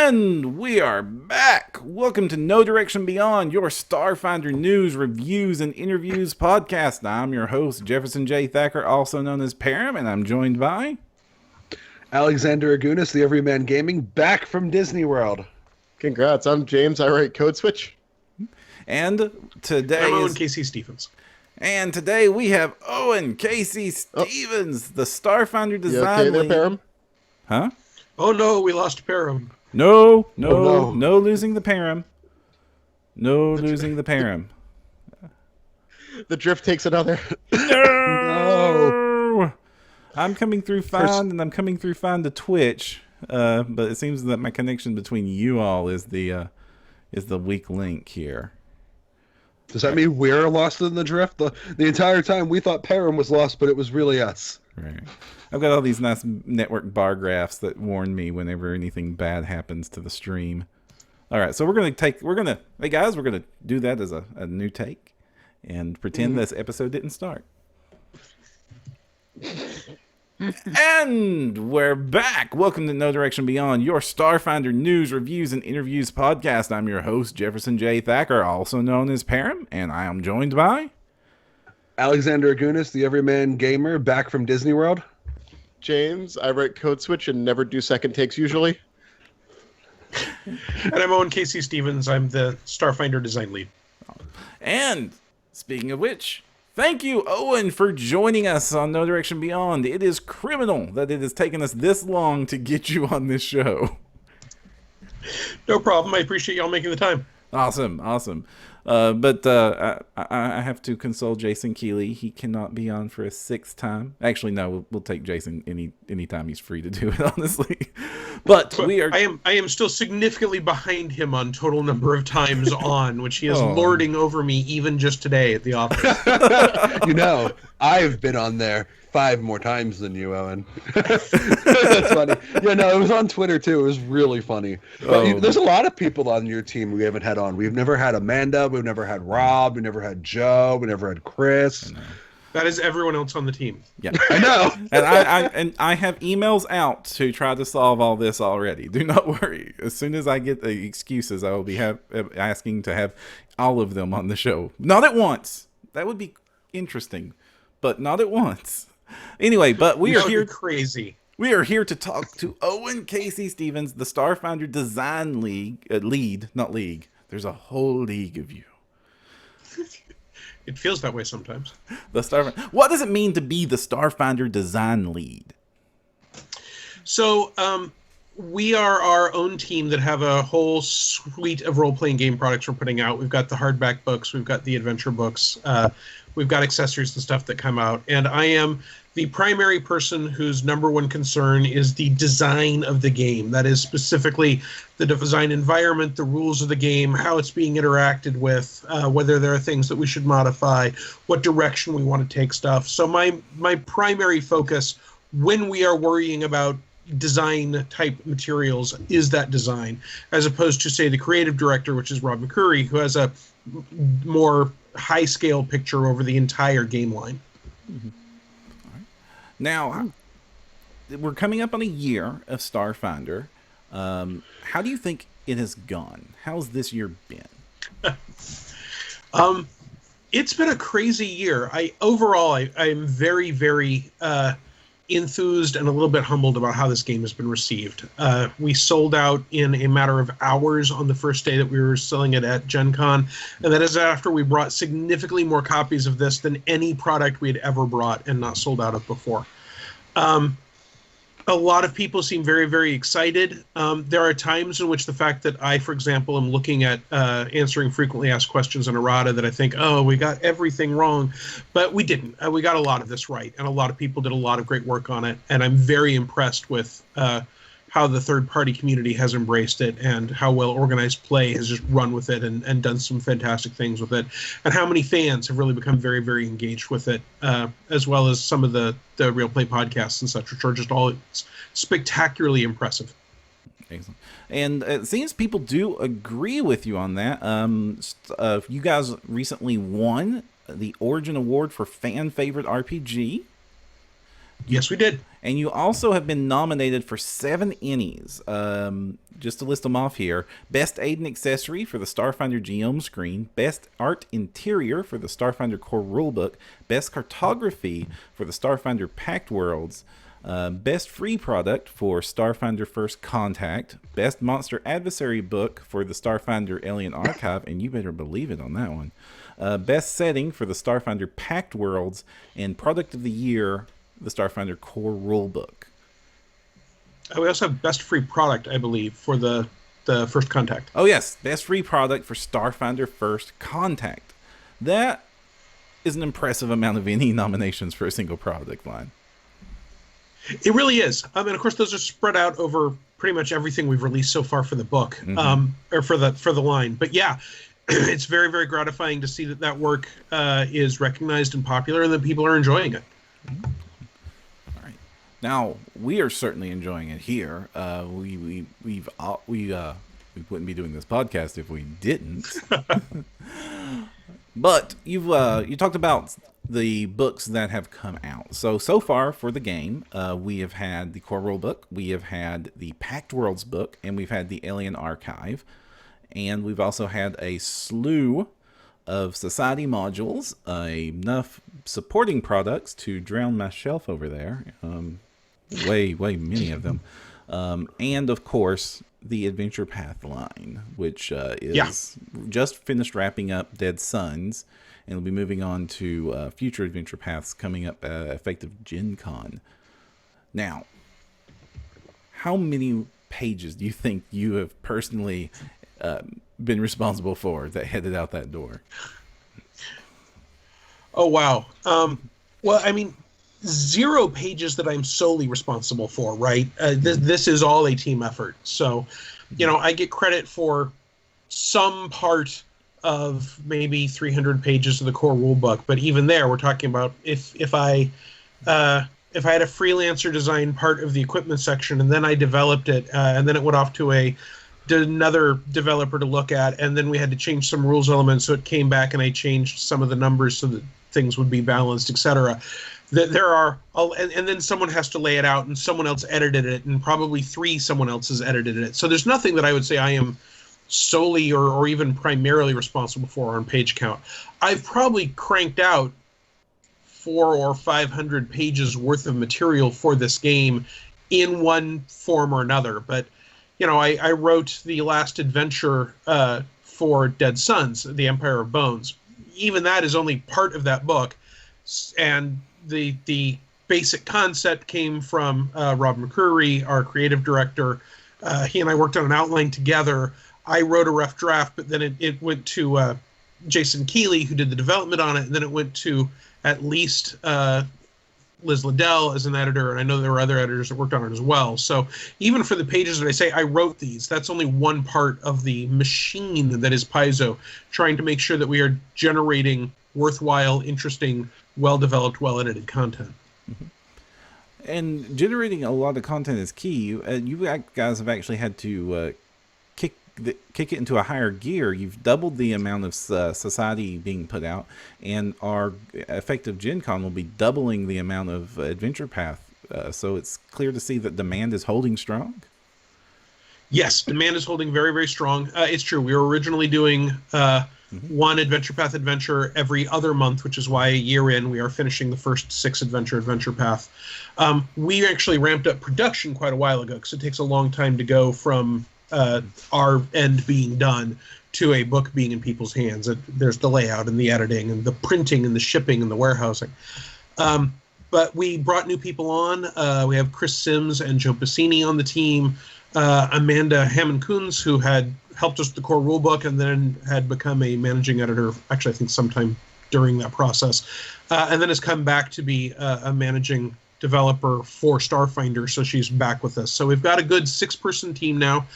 And we are back. Welcome to No Direction Beyond, your Starfinder news, reviews, and interviews podcast. I'm your host, Jefferson J. Thacker, also known as Param, and I'm joined by Alexander Agunas, the Everyman Gaming, back from Disney World. Congrats, I'm James. I write Code Switch. And today I'm Owen Casey Stevens. And today we have Owen Casey Stevens, the Starfinder design okay there, lead. Param? Huh? Oh no, we lost Param. No losing the Param. No losing the Param. The drift takes another. No! I'm coming through fine, and I'm coming through fine to Twitch, but it seems that my connection between you all is the weak link here. Does that mean we're lost in the drift? The entire time we thought Param was lost, but it was really us. Right. I've got all these nice network bar graphs that warn me whenever anything bad happens to the stream. All right, so we're gonna do that as a new take and pretend this episode didn't start. And we're back. Welcome to No Direction Beyond, your Starfinder news, reviews, and interviews podcast. I'm your host, Jefferson J. Thacker, also known as Param, and I am joined by Alexander Agunas, the Everyman Gamer, back from Disney World. James, I write Code Switch and never do second takes usually. And I'm Owen Casey Stevens. I'm the Starfinder design lead. And speaking of which, thank you, Owen, for joining us on No Direction Beyond. It is criminal that it has taken us this long to get you on this show. No problem. I appreciate y'all making the time. Awesome. But I have to console Jason Keeley. He cannot be on for a sixth time. Actually, no, we'll take Jason any time he's free to do it, honestly. But we are. I am still significantly behind him on total number of times on, which he is lording over me even just today at the office. You know, I've been on there 5 more times than you, Owen. That's funny. Yeah, no, it was on Twitter too. It was really funny. But there's a lot of people on your team we haven't had on. We've never had Amanda. We've never had Rob. We never had Joe. We never had Chris. That is everyone else on the team. Yeah, I know. And I have emails out to try to solve all this already. Do not worry. As soon as I get the excuses, I will be asking to have all of them on the show. Not at once. That would be interesting, but not at once. Anyway, but we are here. Crazy. We are here to talk to Owen Casey Stevens, the Starfinder design lead, not league. There's a whole league of you. It feels that way sometimes. The Starfinder. What does it mean to be the Starfinder design lead? So, we are our own team that have a whole suite of role-playing game products we're putting out. We've got the hardback books, we've got the adventure books, we've got accessories and stuff that come out. And I am the primary person whose number one concern is the design of the game. That is specifically the design environment, the rules of the game, how it's being interacted with, whether there are things that we should modify, what direction we want to take stuff. So my primary focus when we are worrying about design type materials is that design, as opposed to, say, the creative director, which is Rob McCurry, who has a more high scale picture over the entire game line. Mm-hmm. All right. Now, we're coming up on a year of Starfinder. How do you think it has gone? How's this year been? It's been a crazy year. I'm very, very enthused and a little bit humbled about how this game has been received. We sold out in a matter of hours on the first day that we were selling it at Gen Con, and that is after we brought significantly more copies of this than any product we had ever brought and not sold out of before. A lot of people seem very, very excited. There are times in which the fact that I, for example, am looking at answering frequently asked questions on errata that I think, oh, we got everything wrong. But we didn't. We got a lot of this right. And a lot of people did a lot of great work on it. And I'm very impressed with how the third-party community has embraced it and how well organized play has just run with it and done some fantastic things with it, and how many fans have really become very, very engaged with it, as well as some of the Real Play podcasts and such, which are just all spectacularly impressive. Excellent. And it seems people do agree with you on that. You guys recently won the Origin Award for Fan Favorite RPG. Yes, we did. And you also have been nominated for 7 Ennies. Just to list them off here: Best Aid and Accessory for the Starfinder GM screen, Best Art Interior for the Starfinder Core Rulebook, Best Cartography for the Starfinder Packed Worlds, Best Free Product for Starfinder First Contact, Best Monster Adversary Book for the Starfinder Alien Archive, and you better believe it on that one, Best Setting for the Starfinder Packed Worlds, and Product of the Year, the Starfinder Core Rulebook. We also have Best Free Product, I believe, for the First Contact. Oh yes, Best Free Product for Starfinder First Contact. That is an impressive amount of any nominations for a single product line. It really is. And of course, those are spread out over pretty much everything we've released so far for the book, or for the line. But yeah, it's very, very gratifying to see that work is recognized and popular, and that people are enjoying it. Now, we are certainly enjoying it here. We wouldn't be doing this podcast if we didn't. But you talked about the books that have come out. So far for the game, we have had the Core Rulebook, we have had the Packed Worlds book, and we've had the Alien Archive. And we've also had a slew of society modules, enough supporting products to drown my shelf over there. Way many of them. And of course, the Adventure Path line, which is just finished wrapping up Dead Suns, and will be moving on to future Adventure Paths coming up effective Gen Con. Now, how many pages do you think you have personally been responsible for that headed out that door? Oh, wow. Well, I mean, 0 pages that I'm solely responsible for, right? This is all a team effort. So, I get credit for some part of maybe 300 pages of the core rule book, but even there, we're talking about if I had a freelancer design part of the equipment section, and then I developed it, and then it went off to another developer to look at, and then we had to change some rules elements, so it came back and I changed some of the numbers so that things would be balanced, etc. There are, and then someone has to lay it out, and someone else edited it, and probably 3 someone else has edited it. So there's nothing that I would say I am solely or even primarily responsible for on page count. I've probably cranked out 400 or 500 pages worth of material for this game in one form or another. But I wrote the last adventure for Dead Suns, The Empire of Bones. Even that is only part of that book, and the basic concept came from Rob McCreary, our creative director. He and I worked on an outline together. I wrote a rough draft, but then it went to Jason Keeley, who did the development on it, and then it went to at least Liz Liddell as an editor, and I know there were other editors that worked on it as well. So even for the pages that I say I wrote these, that's only one part of the machine that is Paizo, trying to make sure that we are generating worthwhile, interesting, well-developed, well-edited content. Mm-hmm. And generating a lot of content is key. You guys have actually had to kick it into a higher gear. You've doubled the amount of society being put out, and our effective Gen Con will be doubling the amount of Adventure Path. So it's clear to see that demand is holding strong. Yes, demand is holding very, very strong. It's true. We were originally doing one Adventure Path adventure every other month, which is why a year in we are finishing the first 6 Adventure Path. We actually ramped up production quite a while ago, because it takes a long time to go from our end being done to a book being in people's hands. There's the layout and the editing and the printing and the shipping and the warehousing. But we brought new people on. We have Chris Sims and Joe Bassini on the team. Amanda Hammond-Coons, who had helped us with the core rulebook and then had become a managing editor, actually I think sometime during that process, and then has come back to be a managing developer for Starfinder, so she's back with us. So we've got a good 6-person team now.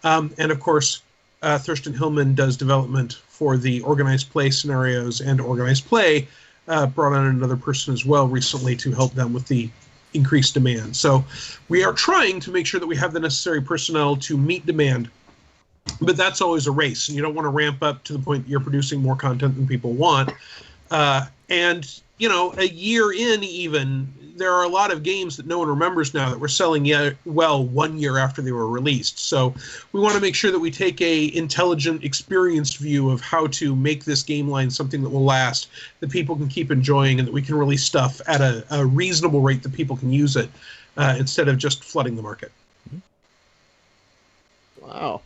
And of course, Thurston Hillman does development for the organized play scenarios and organized play, brought on another person as well recently to help them with the increased demand. So we are trying to make sure that we have the necessary personnel to meet demand, but that's always a race, and you don't want to ramp up to the point that you're producing more content than people want. And a year in even, there are a lot of games that no one remembers now that were selling well 1 year after they were released. So we want to make sure that we take a intelligent, experienced view of how to make this game line something that will last, that people can keep enjoying, and that we can release stuff at a reasonable rate that people can use it instead of just flooding the market. Wow.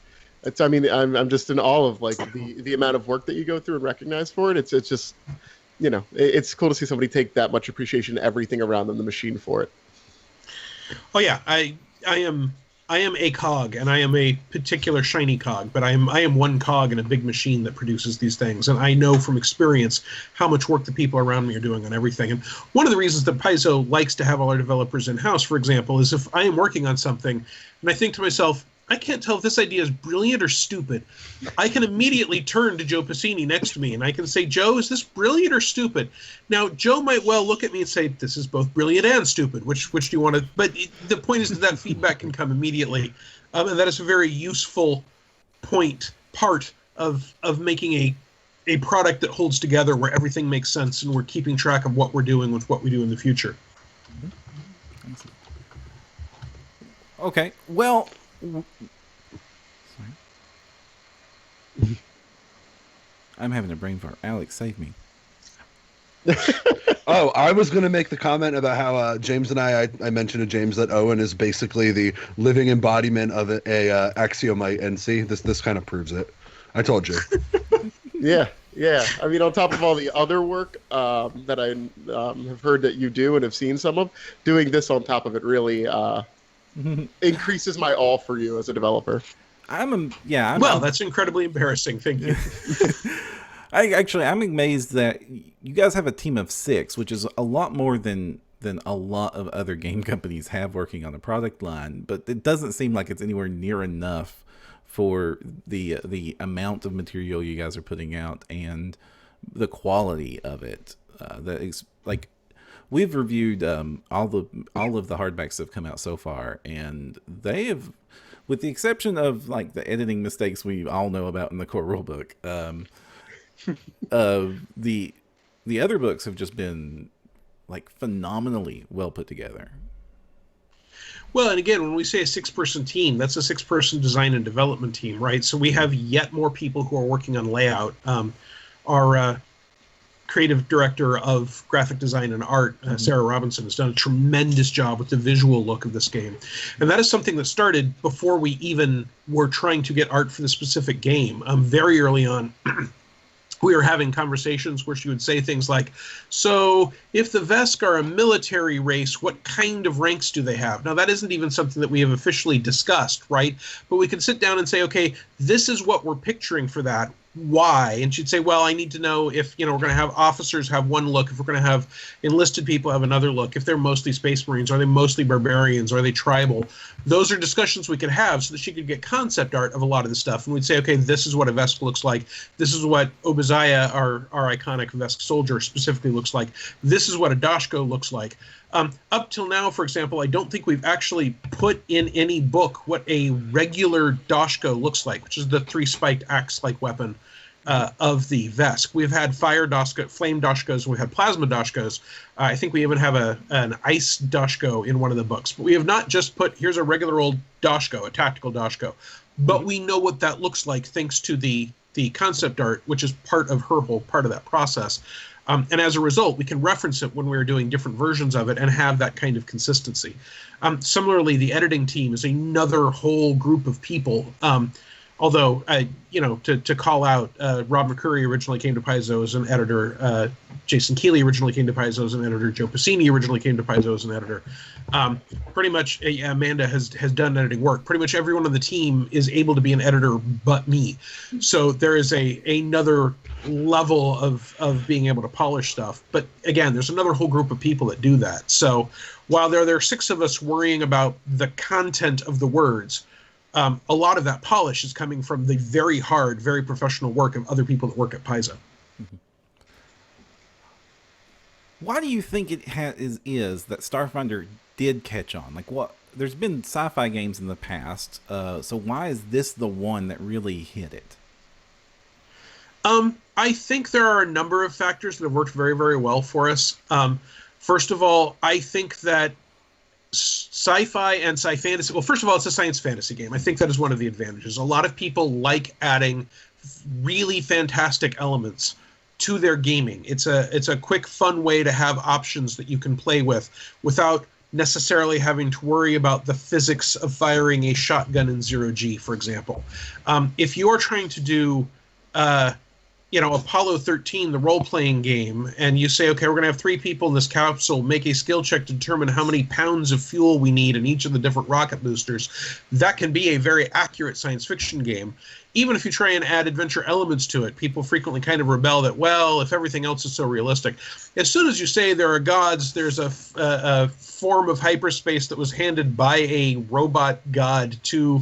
I mean, I'm just in awe of like the amount of work that you go through and recognize for it. It's just, it's cool to see somebody take that much appreciation, everything around them, the machine for it. Oh yeah, I am a cog, and I am a particular shiny cog, but I am one cog in a big machine that produces these things, and I know from experience how much work the people around me are doing on everything. And one of the reasons that Paizo likes to have all our developers in-house, for example, is if I am working on something and I think to myself, I can't tell if this idea is brilliant or stupid, I can immediately turn to Joe Piscini next to me and I can say, Joe, is this brilliant or stupid? Now, Joe might well look at me and say, this is both brilliant and stupid. Which do you want to... But the point is that feedback can come immediately. And that is a very useful part of making a product that holds together, where everything makes sense and we're keeping track of what we're doing with what we do in the future. Okay, well... Sorry. I'm having a brain fart. Alex, save me. Oh, I was going to make the comment about how James and I mentioned to James that Owen is basically the living embodiment of a axiomite NC. This kind of proves it. I told you. Yeah. I mean, on top of all the other work that I have heard that you do and have seen some of, doing this on top of it really increases my awe for you as a developer. That's incredibly embarrassing. Thank you. I'm amazed that you guys have a team of 6, which is a lot more than a lot of other game companies have working on the product line. But it doesn't seem like it's anywhere near enough for the amount of material you guys are putting out and the quality of it. That is like. We've reviewed all of the hardbacks that have come out so far, and they have, with the exception of like the editing mistakes we all know about in the core rulebook, the other books have just been like phenomenally well put together. Well, and again, when we say a 6-person team, that's a 6-person design and development team, right? So we have yet more people who are working on layout. Our creative director of graphic design and art, Sarah Robinson, has done a tremendous job with the visual look of this game. And that is something that started before we even were trying to get art for the specific game. Very early on, we were having conversations where she would say things like, so if the Vesk are a military race, what kind of ranks do they have? Now, that isn't even something that we have officially discussed, right? But we could sit down and say, okay, this is what we're picturing for that. Why? And she'd say, well, I need to know if, we're going to have officers have one look, if we're going to have enlisted people have another look, if they're mostly Space Marines, are they mostly barbarians, are they tribal? Those are discussions we could have so that she could get concept art of a lot of the stuff. And we'd say, okay, this is what a Vesk looks like. This is what Obadiah, our iconic Vesk soldier, specifically looks like. This is what a Dashko looks like. Up till now, for example, I don't think we've actually put in any book what a regular Dashko looks like, which is the 3-spiked axe-like weapon of the Vesk. We've had fire Dashko, flame Dashkos, we've had plasma Dashkos. I think we even have an ice Dashko in one of the books. But we have not just put, here's a regular old Dashko, a tactical Dashko. But we know what that looks like thanks to the concept art, which is part of her whole part of that process. And as a result, we can reference it when we're doing different versions of it and have that kind of consistency. Similarly, the editing team is another whole group of people. Although, to call out, Rob McCurry originally came to Paizo as an editor. Jason Keeley originally came to Paizo as an editor. Joe Piscini originally came to Paizo as an editor. Pretty much, Amanda has done editing work. Pretty much everyone on the team is able to be an editor but me. So there is another level of being able to polish stuff. But again, there's another whole group of people that do that. So while there are 6 of us worrying about the content of the words, a lot of that polish is coming from the very hard, very professional work of other people that work at Paizo. Why do you think it is that Starfinder did catch on? Like, what? There's been sci-fi games in the past, so why is this the one that really hit it? I think there are a number of factors that have worked very, very well for us. First of all, I think that sci-fi and sci-fantasy, well, first of all, it's a science fantasy game. I think that is one of the advantages. A lot of people like adding really fantastic elements to their gaming. It's a quick, fun way to have options that you can play with without necessarily having to worry about the physics of firing a shotgun in 0G, for example. If you're trying to do Apollo 13, the role-playing game, and you say, okay, we're going to have 3 people in this capsule, make a skill check to determine how many pounds of fuel we need in each of the different rocket boosters, that can be a very accurate science fiction game. Even if you try and add adventure elements to it, people frequently kind of rebel that, well, if everything else is so realistic. As soon as you say there are gods, there's a form of hyperspace that was handed by a robot god to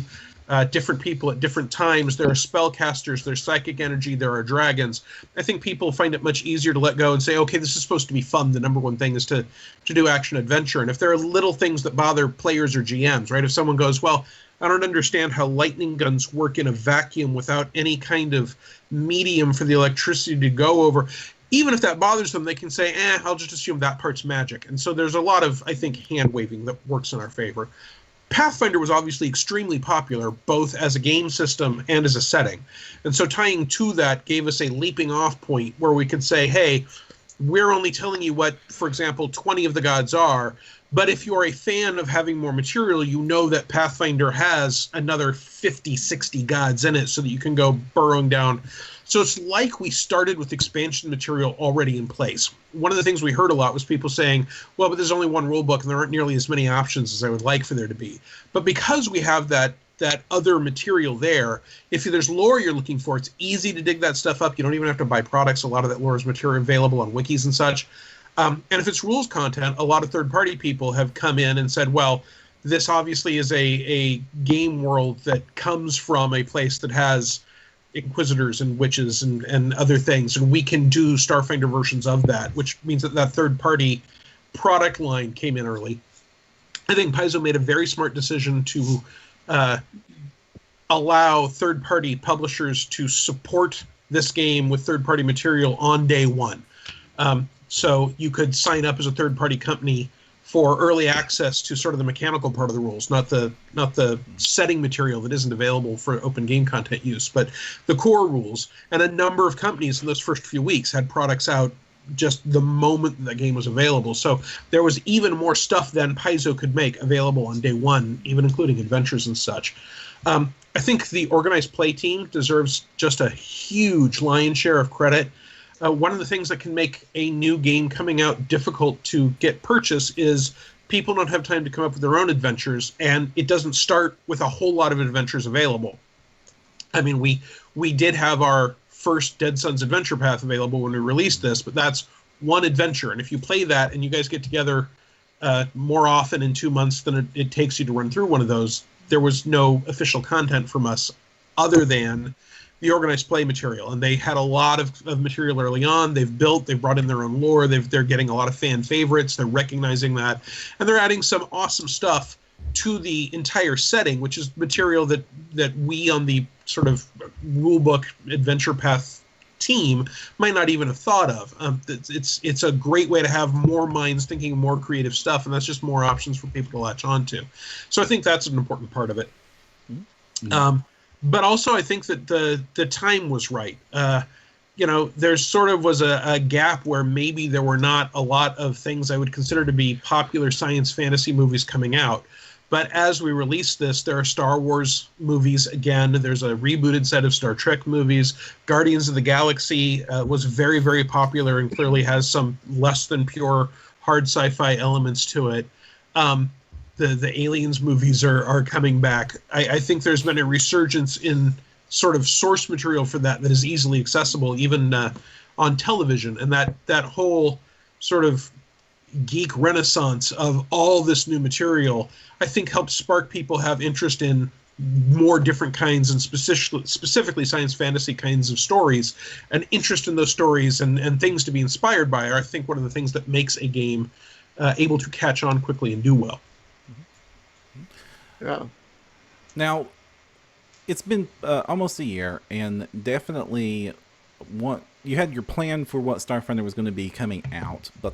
different people at different times. There are spellcasters, there's psychic energy, there are dragons. I think people find it much easier to let go and say, okay, this is supposed to be fun. The number one thing is to do action adventure. And if there are little things that bother players or GMs, right? If someone goes, well, I don't understand how lightning guns work in a vacuum without any kind of medium for the electricity to go over. Even if that bothers them, they can say, I'll just assume that part's magic. And so there's a lot of, I think, hand-waving that works in our favor. Pathfinder was obviously extremely popular, both as a game system and as a setting. And so tying to that gave us a leaping off point where we could say, hey, we're only telling you what, for example, 20 of the gods are. But if you're a fan of having more material, you know that Pathfinder has another 50, 60 gods in it so that you can go burrowing down. So it's like we started with expansion material already in place. One of the things we heard a lot was people saying, well, but there's only one rule book and there aren't nearly as many options as I would like for there to be. But because we have that other material there, if there's lore you're looking for, it's easy to dig that stuff up. You don't even have to buy products. A lot of that lore is material available on wikis and such. And if it's rules content, a lot of third-party people have come in and said, well, this obviously is a game world that comes from a place that has inquisitors and witches and other things, and we can do Starfinder versions of that, which means that third-party product line came in early. I think Paizo made a very smart decision to allow third-party publishers to support this game with third-party material on day one. So you could sign up as a third-party company for early access to sort of the mechanical part of the rules, not the setting material that isn't available for open game content use, but the core rules. And a number of companies in those first few weeks had products out just the moment the game was available. So there was even more stuff than Paizo could make available on day one, even including adventures and such. I think the organized play team deserves just a huge lion's share of credit. One of the things that can make a new game coming out difficult to get purchased is people don't have time to come up with their own adventures, and it doesn't start with a whole lot of adventures available. I mean, we did have our first Dead Sons adventure path available when we released this, but that's one adventure. And if you play that and you guys get together more often in 2 months than it takes you to run through one of those, there was no official content from us other than the organized play material, and they had a lot of material early on. They've brought in their own lore. They're getting a lot of fan favorites. They're recognizing that, and they're adding some awesome stuff to the entire setting, which is material that we on the sort of rulebook adventure path team might not even have thought of. It's a great way to have more minds thinking more creative stuff, and that's just more options for people to latch onto. So I think that's an important part of it. Mm-hmm. But also, I think that the time was right. There sort of was a gap where maybe there were not a lot of things I would consider to be popular science fantasy movies coming out. But as we released this, there are Star Wars movies again. There's a rebooted set of Star Trek movies. Guardians of the Galaxy was very, very popular and clearly has some less than pure hard sci-fi elements to it. The Aliens movies are coming back. I think there's been a resurgence in sort of source material for that is easily accessible, even on television. And that whole sort of geek renaissance of all this new material, I think helps spark people have interest in more different kinds and specifically science fantasy kinds of stories. And interest in those stories and things to be inspired by are, I think, one of the things that makes a game able to catch on quickly and do well. Yeah. Now, it's been almost a year, and definitely you had your plan for what Starfinder was going to be coming out, but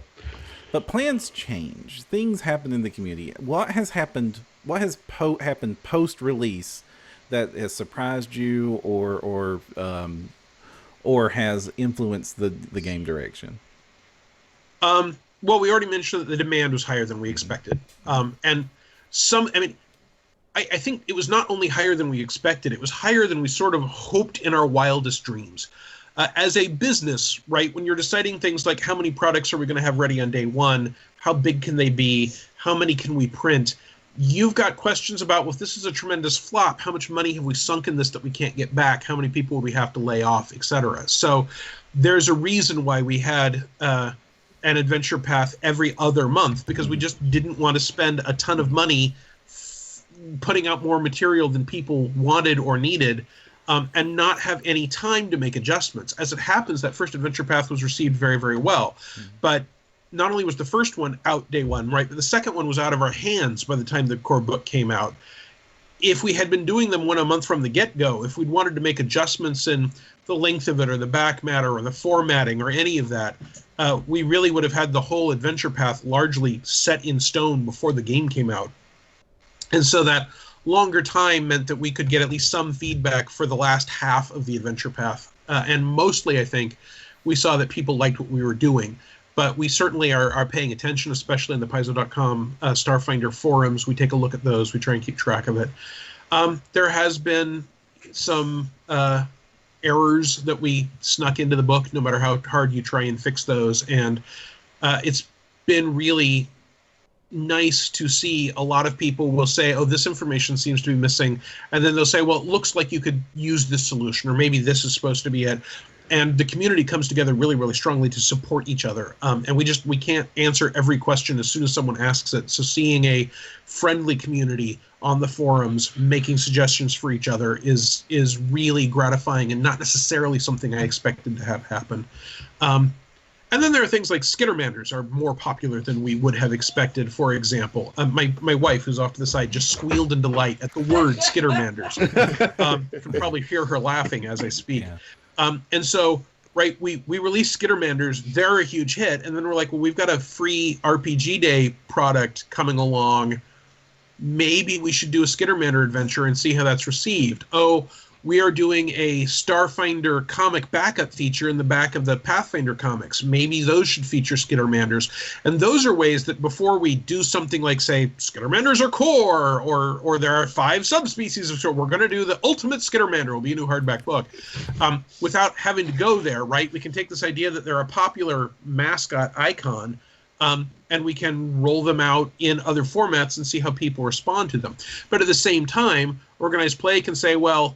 But plans change. Things happen in the community. What has happened? What has happened post-release that has surprised you, or has influenced the game direction? Well, we already mentioned that the demand was higher than we expected, and I mean, I think it was not only higher than we expected; it was higher than we sort of hoped in our wildest dreams. As a business, right, when you're deciding things like how many products are we going to have ready on day one, how big can they be, how many can we print, you've got questions about, well, if this is a tremendous flop, how much money have we sunk in this that we can't get back, how many people will we have to lay off, etc. So there's a reason why we had an adventure path every other month, because we just didn't want to spend a ton of money putting out more material than people wanted or needed, and not have any time to make adjustments. As it happens, that first adventure path was received very, very well. But not only was the first one out day one, right, but the second one was out of our hands by the time the core book came out. If we had been doing them one a month from the get-go, if we'd wanted to make adjustments in the length of it or the back matter or the formatting or any of that, we really would have had the whole adventure path largely set in stone before the game came out. And so that longer time meant that we could get at least some feedback for the last half of the adventure path. And mostly, I think, we saw that people liked what we were doing. But we certainly are paying attention, especially in the Paizo.com Starfinder forums. We take a look at those. We try and keep track of it. There has been some errors that we snuck into the book, no matter how hard you try and fix those. And it's been really nice to see. A lot of people will say, oh, this information seems to be missing. And then they'll say, well, it looks like you could use this solution, or maybe this is supposed to be it. And the community comes together really, really strongly to support each other. And we can't answer every question as soon as someone asks it. So seeing a friendly community on the forums making suggestions for each other is really gratifying, and not necessarily something I expected to have happen. And then there are things like Skittermanders are more popular than we would have expected. For example, my wife, who's off to the side, just squealed in delight at the word Skittermanders. You can probably hear her laughing as I speak. Yeah. And so, right, we released Skittermanders. They're a huge hit. And then we're like, well, we've got a free RPG Day product coming along. Maybe we should do a Skittermander adventure and see how that's received. Oh, we are doing a Starfinder comic backup feature in the back of the Pathfinder comics. Maybe those should feature Skittermanders. And those are ways that before we do something like, say, Skittermanders are core, or there are 5 subspecies of so we're going to do the ultimate Skittermander, will be a new hardback book. Without having to go there, right? We can take this idea that they're a popular mascot icon, and we can roll them out in other formats and see how people respond to them. But at the same time, organized play can say, well,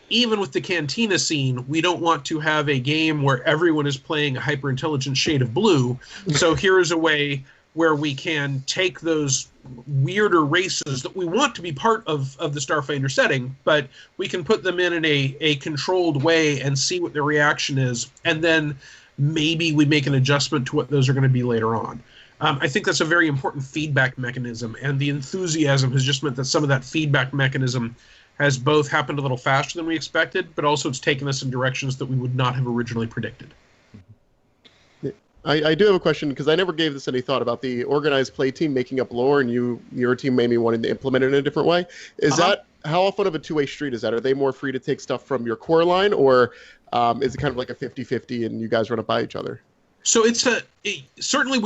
even with the Cantina scene, we don't want to have a game where everyone is playing a hyper-intelligent shade of blue. So here is a way where we can take those weirder races that we want to be part of the Starfinder setting, but we can put them in a controlled way and see what their reaction is, and then maybe we make an adjustment to what those are going to be later on. I think that's a very important feedback mechanism, and the enthusiasm has just meant that some of that feedback mechanism has both happened a little faster than we expected, but also it's taken us in directions that we would not have originally predicted. I do have a question, because I never gave this any thought about the organized play team making up lore, and your team maybe wanting to implement it in a different way. Is that, how often of a two-way street is that? Are they more free to take stuff from your core line, or is it kind of like a 50-50 and you guys run it by each other? So certainly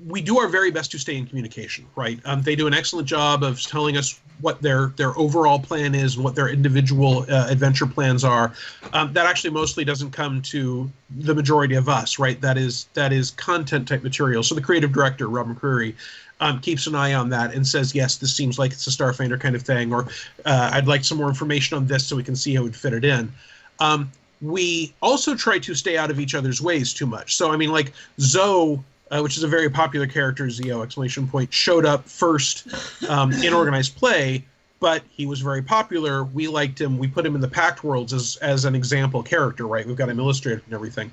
we do our very best to stay in communication, right? They do an excellent job of telling us what their overall plan is and what their individual adventure plans are. That actually mostly doesn't come to the majority of us, right? That is content type material. So the creative director, Rob McCreary, keeps an eye on that and says, yes, this seems like it's a Starfinder kind of thing, or I'd like some more information on this so we can see how we'd fit it in. We also try to stay out of each other's ways too much. So, I mean, like Zoe, which is a very popular character, ZO exclamation point, showed up first in organized play, but he was very popular. We liked him. We put him in the Pact Worlds as an example character, right? We've got him illustrated and everything.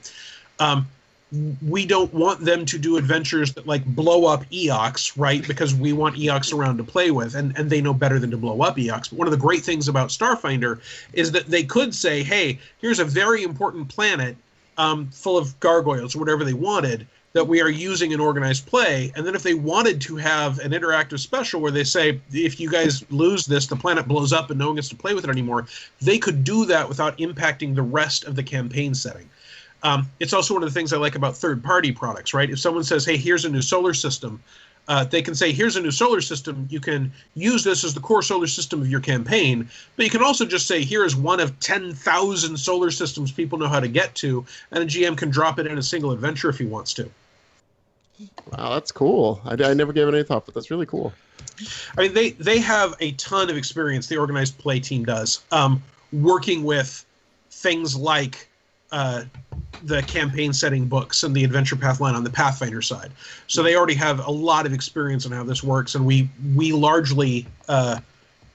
We don't want them to do adventures that like blow up Eox, right? Because we want Eox around to play with, and they know better than to blow up Eox. But one of the great things about Starfinder is that they could say, hey, here's a very important planet full of gargoyles or whatever they wanted. that we are using in organized play. And then if they wanted to have an interactive special where they say, if you guys lose this, the planet blows up and no one gets to play with it anymore, they could do that without impacting the rest of the campaign setting. It's also one of the things I like about third-party products, right? If someone says, hey, here's a new solar system, they can say, here's a new solar system. You can use this as the core solar system of your campaign, but you can also just say, here is one of 10,000 solar systems people know how to get to, and a GM can drop it in a single adventure if he wants to. Wow, that's cool. I never gave it any thought, but that's really cool. I mean, they have a ton of experience, the organized play team does, working with things like the campaign setting books and the adventure path line on the Pathfinder side. So they already have a lot of experience on how this works, and we largely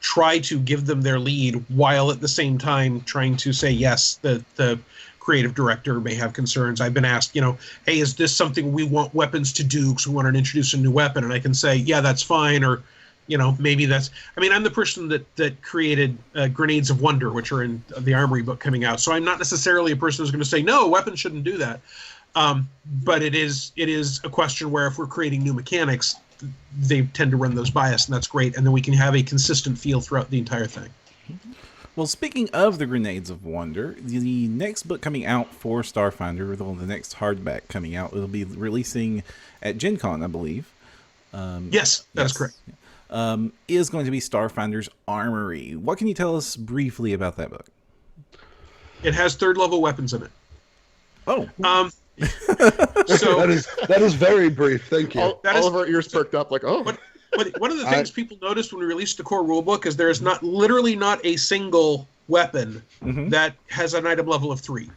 try to give them their lead while at the same time trying to say, yes, the creative director may have concerns. I've been asked, hey, is this something we want weapons to do because we want to introduce a new weapon? And I can say, yeah, that's fine, or maybe that's... I mean, I'm the person that created Grenades of Wonder, which are in the Armory book coming out. So I'm not necessarily a person who's going to say, no, weapons shouldn't do that. But it is a question where if we're creating new mechanics, they tend to run those by us, and that's great. And then we can have a consistent feel throughout the entire thing. Well, speaking of the Grenades of Wonder, the next book coming out for Starfinder, the next hardback coming out, it'll be releasing at Gen Con, I believe. Yes, that's correct. Is going to be Starfinder's Armory. What can you tell us briefly about that book? It has third-level weapons in it. Oh. So that is very brief. Thank you. All of our ears perked up like, oh. But one of the things people noticed when we released the core rulebook is there is literally not a single weapon that has an item level of 3.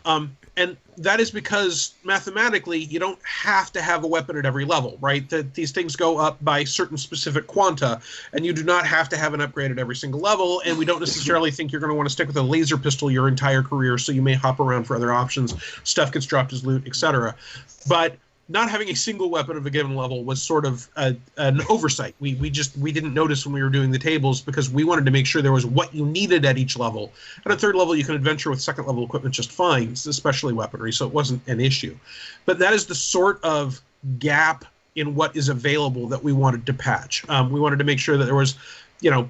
And that is because mathematically you don't have to have a weapon at every level, right? These things go up by certain specific quanta, and you do not have to have an upgrade at every single level, and we don't necessarily think you're going to want to stick with a laser pistol your entire career, so you may hop around for other options. Stuff gets dropped as loot, etc. But not having a single weapon of a given level was sort of an oversight. We didn't notice when we were doing the tables because we wanted to make sure there was what you needed at each level. At a third level, you can adventure with second level equipment just fine, especially weaponry, so it wasn't an issue. But that is the sort of gap in what is available that we wanted to patch. We wanted to make sure that there was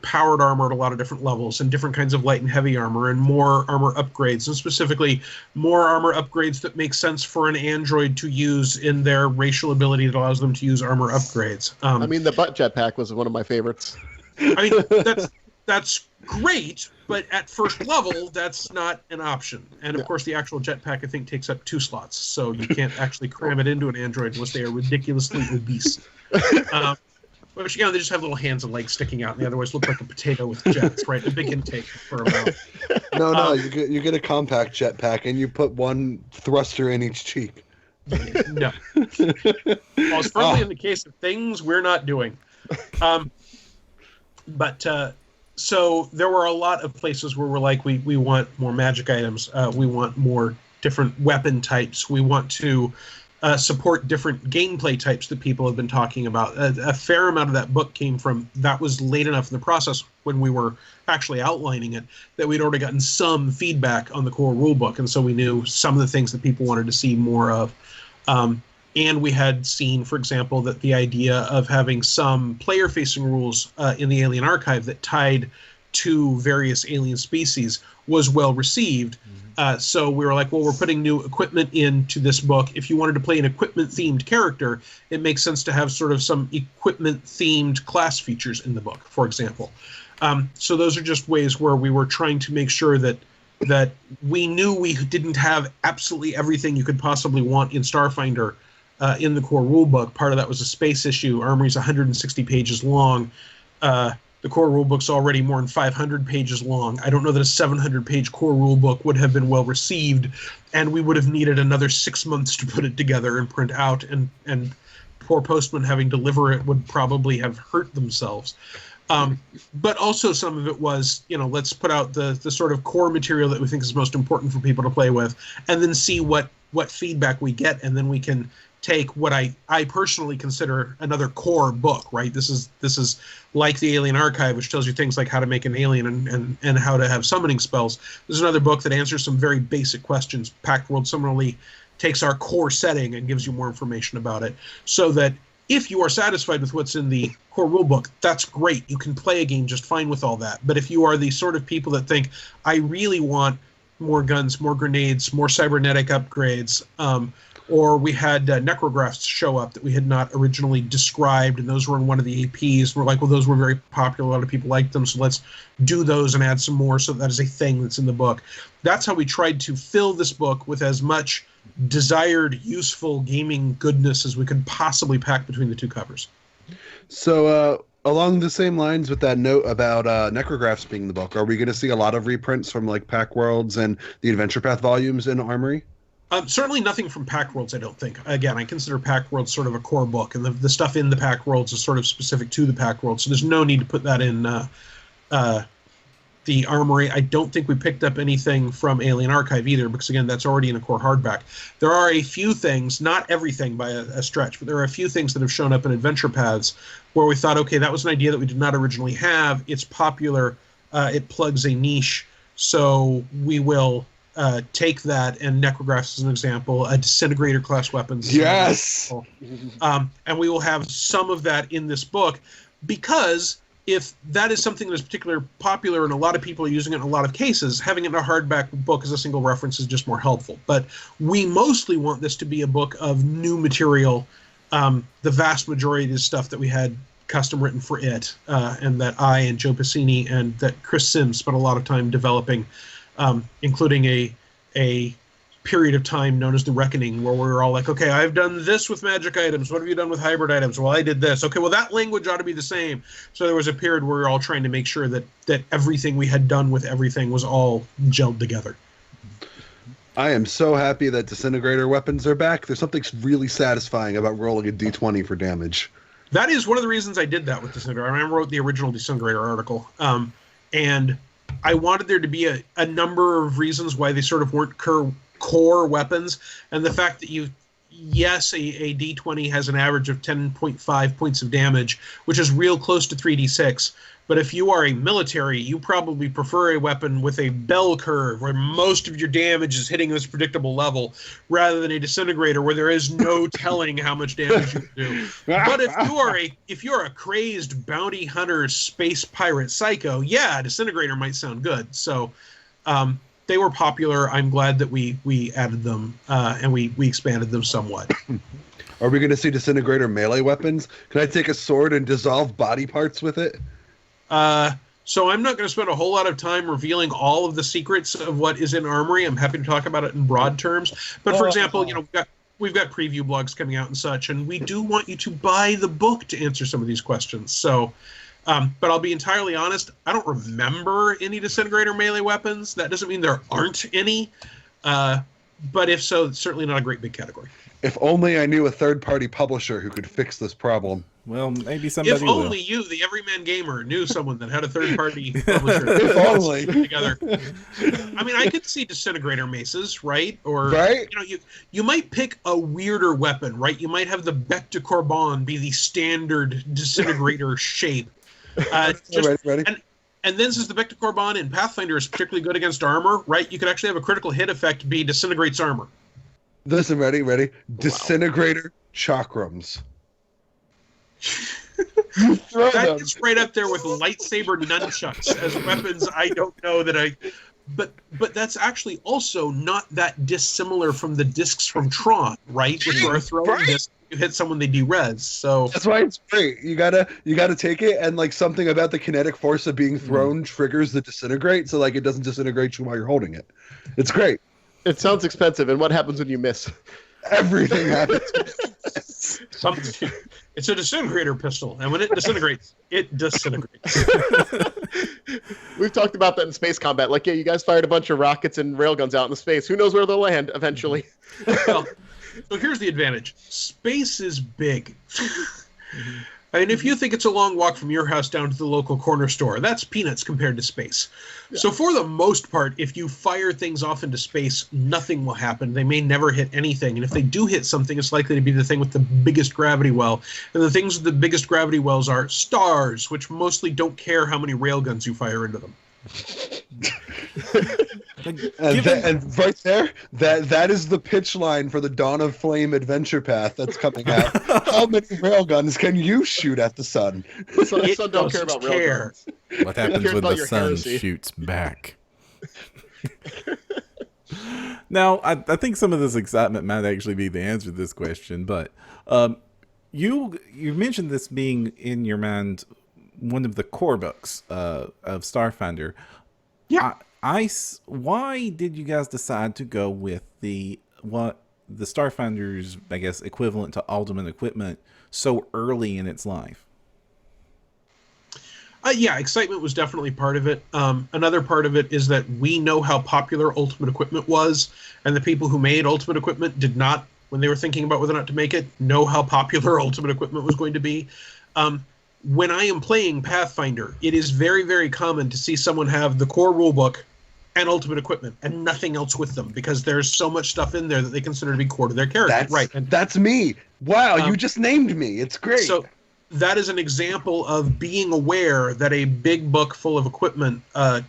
powered armor at a lot of different levels and different kinds of light and heavy armor and more armor upgrades, and specifically more armor upgrades that make sense for an android to use in their racial ability that allows them to use armor upgrades. I mean, the butt jetpack was one of my favorites. I mean, that's great, but at first level, that's not an option. And of course, the actual jetpack, I think, takes up 2 slots, so you can't actually cram it into an android unless they are ridiculously obese. Which, they just have little hands and legs sticking out, and they otherwise look like a potato with jets, right? A big intake for a mouth. No, you get a compact jetpack, and you put one thruster in each cheek. No. Well, it's firmly in the case of things we're not doing. So there were a lot of places where we're like, we want more magic items. We want more different weapon types. We want to support different gameplay types that people have been talking about. A fair amount of that book came from, that was late enough in the process when we were actually outlining it that we'd already gotten some feedback on the core rulebook, and so we knew some of the things that people wanted to see more of. And we had seen, for example, that the idea of having some player-facing rules in the Alien Archive that tied to various alien species was well received. So we were like, well, we're putting new equipment into this book. If you wanted to play an equipment-themed character, it makes sense to have sort of some equipment-themed class features in the book, for example. So those are just ways where we were trying to make sure that we knew we didn't have absolutely everything you could possibly want in Starfinder in the core rulebook. Part of that was a space issue. Armory's 160 pages long. The core rulebook's already more than 500 pages long. I don't know that a 700-page core rulebook would have been well received, and we would have needed another 6 months to put it together and print out, and poor postmen having to deliver it would probably have hurt themselves. But also some of it was, let's put out the sort of core material that we think is most important for people to play with, and then see what feedback we get, and then we can take what I personally consider another core book, right? This is like the Alien Archive, which tells you things like how to make an alien and how to have summoning spells. There's another book that answers some very basic questions. Pact World similarly takes our core setting and gives you more information about it, so that if you are satisfied with what's in the core rulebook, that's great. You can play a game just fine with all that. But if you are the sort of people that think, I really want more guns, more grenades, more cybernetic upgrades, or we had necrographs show up that we had not originally described, and those were in one of the APs. We're like, well, those were very popular. A lot of people liked them, so let's do those and add some more, so that is a thing that's in the book. That's how we tried to fill this book with as much desired, useful gaming goodness as we could possibly pack between the two covers. So, along the same lines with that note about necrographs being in the book, are we going to see a lot of reprints from like Pack Worlds and the Adventure Path volumes in Armory? Certainly nothing from Pack Worlds, I don't think. Again, I consider Pack Worlds sort of a core book, and the stuff in the Pack Worlds is sort of specific to the Pack Worlds, so there's no need to put that in the Armory. I don't think we picked up anything from Alien Archive either, because, again, that's already in a core hardback. There are a few things, not everything by a stretch, but there are a few things that have shown up in Adventure Paths where we thought, okay, that was an idea that we did not originally have. It's popular. It plugs a niche, so we will... take that, and necrographs as an example, a disintegrator class weapons. Yes. And we will have some of that in this book, because if that is something that is particularly popular and a lot of people are using it in a lot of cases, having it in a hardback book as a single reference is just more helpful. But we mostly want this to be a book of new material. The vast majority of the stuff that we had custom written for it, and that I and Joe Piscini and that Chris Sims spent a lot of time developing, including a period of time known as the Reckoning, where we were all like, okay, I've done this with magic items. What have you done with hybrid items? Well, I did this. Okay, well, that language ought to be the same. So there was a period where we were all trying to make sure that everything we had done with everything was all gelled together. I am so happy that disintegrator weapons are back. There's something really satisfying about rolling a d20 for damage. That is one of the reasons I did that with disintegrator. I wrote the original disintegrator article, and I wanted there to be a number of reasons why they sort of weren't core weapons, and the fact that yes, a D20 has an average of 10.5 points of damage, which is real close to 3d6, but if you are a military, you probably prefer a weapon with a bell curve where most of your damage is hitting this predictable level, rather than a disintegrator where there is no telling how much damage you can do. But if you're a crazed bounty hunter space pirate psycho, yeah, disintegrator might sound good. So they were popular. I'm glad that we added them, and we expanded them somewhat. Are we going to see disintegrator melee weapons? Can I take a sword and dissolve body parts with it? So I'm not going to spend a whole lot of time revealing all of the secrets of what is in Armory. I'm happy to talk about it in broad terms. But for example, we've got preview blogs coming out and such, and we do want you to buy the book to answer some of these questions. So, but I'll be entirely honest, I don't remember any disintegrator melee weapons. That doesn't mean there aren't any. But if so, it's certainly not a great big category. If only I knew a third-party publisher who could fix this problem. Well, maybe somebody If will. only you, the everyman gamer, knew someone that had a third-party publisher. If only. Together. I mean, I could see disintegrator maces, right? Or right? You might pick a weirder weapon, right? You might have the bec de Corbin be the standard disintegrator shape. Ready? And then since the bec de Corbin in Pathfinder is particularly good against armor, right? You could actually have a critical hit effect be disintegrates armor. Listen, ready? Disintegrator chakrams. That gets right up there with lightsaber nunchucks as weapons. I don't know that but that's actually also not that dissimilar from the discs from Tron, right? Which are a throwing disc. You hit someone, they derez. So that's why it's great. You gotta take it, and like something about the kinetic force of being thrown triggers the disintegrate, so like it doesn't disintegrate you while you're holding it. It's great. It sounds expensive, and what happens when you miss? Everything happens. It's a disintegrator pistol, and when it disintegrates, it disintegrates. We've talked about that in space combat. Like, yeah, you guys fired a bunch of rockets and railguns out into space. Who knows where they'll land eventually? Well, so here's the advantage. Space is big. I mean, if you think it's a long walk from your house down to the local corner store, that's peanuts compared to space. Yeah. So for the most part, if you fire things off into space, nothing will happen. They may never hit anything. And if they do hit something, it's likely to be the thing with the biggest gravity well. And the things with the biggest gravity wells are stars, which mostly don't care how many railguns you fire into them. And right there, that is the pitch line for the Dawn of Flame adventure path that's coming out. How many railguns can you shoot at the sun? The sun don't care doesn't about care. railguns. What happens cares when about the your sun heresy. shoots back? Now, I think some of this excitement might actually be the answer to this question, but you mentioned this being in your mind one of the core books of Starfinder. Yeah. Why did you guys decide to go with the Starfinder's, I guess, equivalent to Ultimate Equipment so early in its life? Yeah, excitement was definitely part of it. Another part of it is that we know how popular Ultimate Equipment was, and the people who made Ultimate Equipment did not, when they were thinking about whether or not to make it, know how popular Ultimate Equipment was going to be. When I am playing Pathfinder, it is very, very common to see someone have the core rulebook and Ultimate Equipment and nothing else with them, because there's so much stuff in there that they consider to be core to their character. That's me. Wow, you just named me. It's great. So that is an example of being aware that a big book full of equipment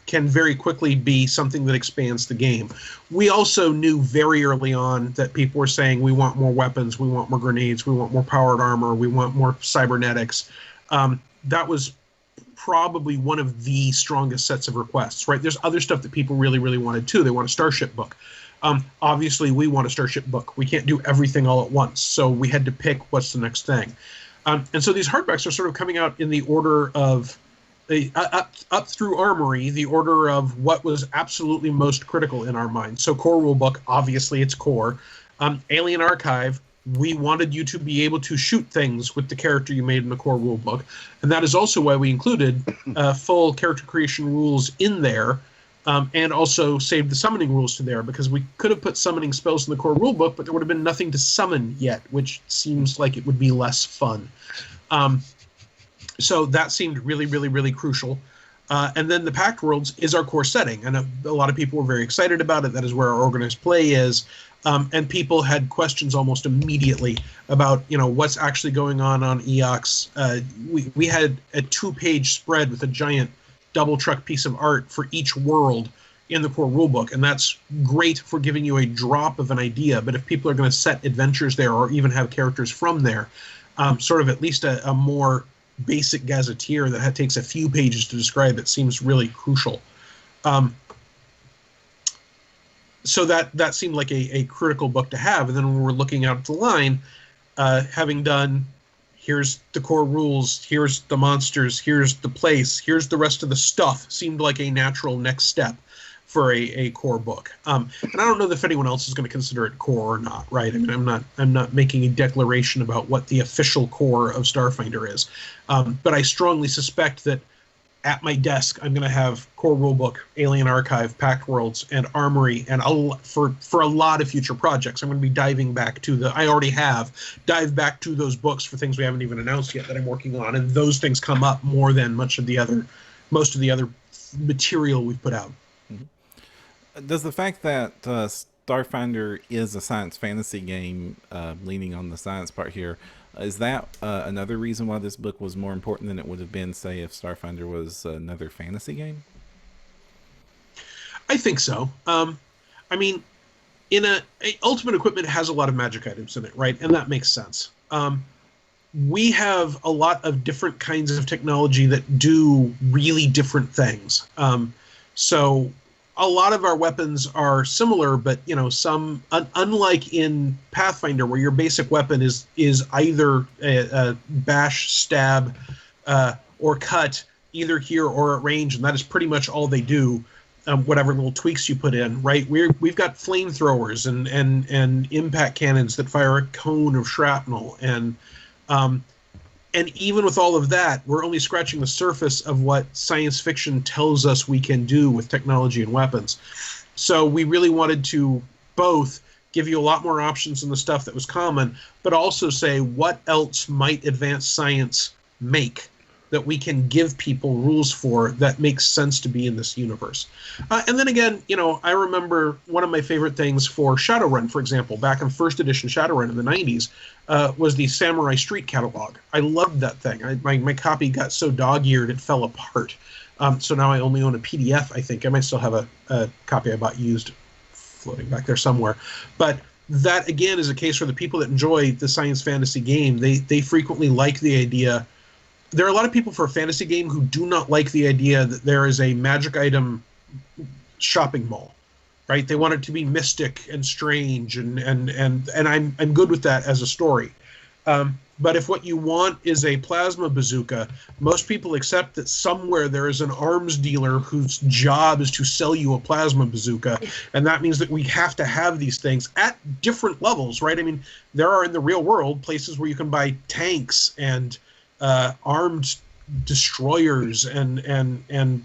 can very quickly be something that expands the game. We also knew very early on that people were saying, we want more weapons, we want more grenades, we want more powered armor, we want more cybernetics. That was probably one of the strongest sets of requests, right? There's other stuff that people really, really wanted too. They want a Starship book. Obviously, we want a Starship book. We can't do everything all at once, so we had to pick what's the next thing. And so these hardbacks are sort of coming out in the order of up through Armory, the order of what was absolutely most critical in our minds. So core rulebook, obviously it's core. Alien Archive, we wanted you to be able to shoot things with the character you made in the core rulebook. And that is also why we included full character creation rules in there, and also saved the summoning rules to there, because we could have put summoning spells in the core rulebook, but there would have been nothing to summon yet, which seems like it would be less fun. So that seemed really, really, really crucial. And then the Pact Worlds is our core setting, and a lot of people were very excited about it. That is where our organized play is. And people had questions almost immediately about, what's actually going on EOX. We had a 2-page spread with a giant double truck piece of art for each world in the core rulebook, and that's great for giving you a drop of an idea. But if people are going to set adventures there, or even have characters from there, sort of at least a more basic gazetteer that takes a few pages to describe it seems really crucial. So that seemed like a critical book to have. And then when we're looking out at the line, having done, here's the core rules, here's the monsters, here's the place, here's the rest of the stuff, seemed like a natural next step for a core book. And I don't know if anyone else is going to consider it core or not, right? I mean, I'm not making a declaration about what the official core of Starfinder is. But I strongly suspect that at my desk, I'm going to have core rulebook, Alien Archive, Pact Worlds, and Armory, and for a lot of future projects, I'm going to be diving back to I already have dived back to those books for things we haven't even announced yet that I'm working on, and those things come up more than most of the other material we've put out. Does the fact that Starfinder is a science fantasy game, leaning on the science part here, is that another reason why this book was more important than it would have been, say, if Starfinder was another fantasy game? I think so. I mean, Ultimate Equipment has a lot of magic items in it, right? And that makes sense. We have a lot of different kinds of technology that do really different things. So a lot of our weapons are similar, but some, unlike in Pathfinder, where your basic weapon is either a bash, stab, or cut, either here or at range, and that is pretty much all they do. Whatever little tweaks you put in, right? We've got flamethrowers and impact cannons that fire a cone of shrapnel, and even with all of that, we're only scratching the surface of what science fiction tells us we can do with technology and weapons. So we really wanted to both give you a lot more options in the stuff that was common, but also say what else might advanced science make that we can give people rules for that makes sense to be in this universe. And then again, I remember one of my favorite things for Shadowrun, for example, back in first edition Shadowrun in the 90s, was the Samurai Street catalog. I loved that thing. My copy got so dog-eared it fell apart. So now I only own a PDF, I think. I might still have a copy I bought used floating back there somewhere. But that, again, is a case where the people that enjoy the science fantasy game, they frequently like the idea. There are a lot of people for a fantasy game who do not like the idea that there is a magic item shopping mall, right? They want it to be mystic and strange, and I'm good with that as a story. But if what you want is a plasma bazooka, most people accept that somewhere there is an arms dealer whose job is to sell you a plasma bazooka, and that means that we have to have these things at different levels, right? I mean, there are in the real world places where you can buy tanks and armed destroyers and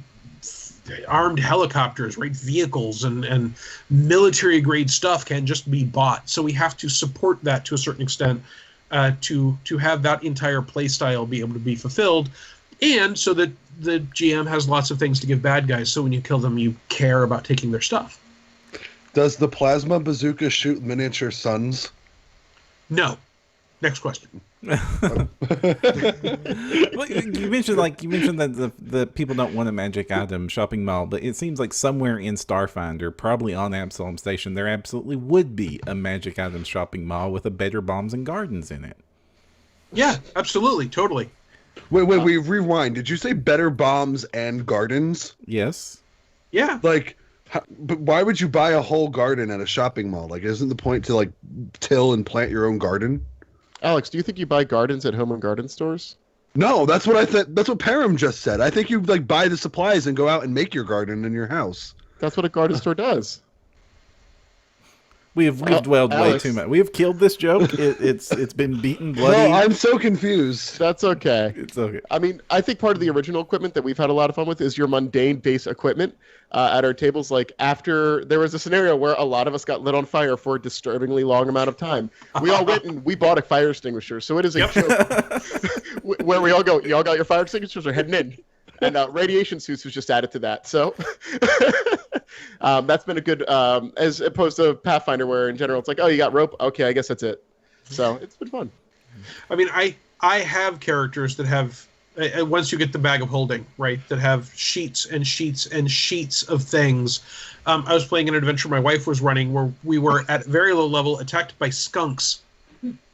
armed helicopters, right? Vehicles and military grade stuff can just be bought. So we have to support that to a certain extent. To have that entire play style be able to be fulfilled, and so that the GM has lots of things to give bad guys, so when you kill them, you care about taking their stuff. Does the plasma bazooka shoot miniature suns? No. Next question. Well, you mentioned that the people don't want a magic item shopping mall, but it seems like somewhere in Starfinder, probably on Absalom Station, there absolutely would be a magic item shopping mall with a Better Bombs and Gardens in it. Yeah, absolutely, totally. Wait, rewind. Did you say Better Bombs and Gardens? Yes. Yeah. Like, but why would you buy a whole garden at a shopping mall? Like, isn't the point to till and plant your own garden? Alex, do you think you buy gardens at home and garden stores? No, that's what I thought. That's what Param just said. I think you buy the supplies and go out and make your garden in your house. That's what a garden store does. We've dwelled way too much. We have killed this joke. It's been beaten bloody. No, I'm so confused. That's okay. It's okay. I mean, I think part of the original equipment that we've had a lot of fun with is your mundane base equipment at our tables. Like after there was a scenario where a lot of us got lit on fire for a disturbingly long amount of time. We all went and we bought a fire extinguisher. So it is a joke where we all go, y'all got your fire extinguishers, are heading in. And radiation suits was just added to that. So that's been a good, as opposed to Pathfinder, where in general it's like, oh, you got rope? Okay, I guess that's it. So it's been fun. I mean, I have characters that have, once you get the bag of holding, right, that have sheets and sheets and sheets of things. I was playing an adventure my wife was running where we were at very low level attacked by skunks.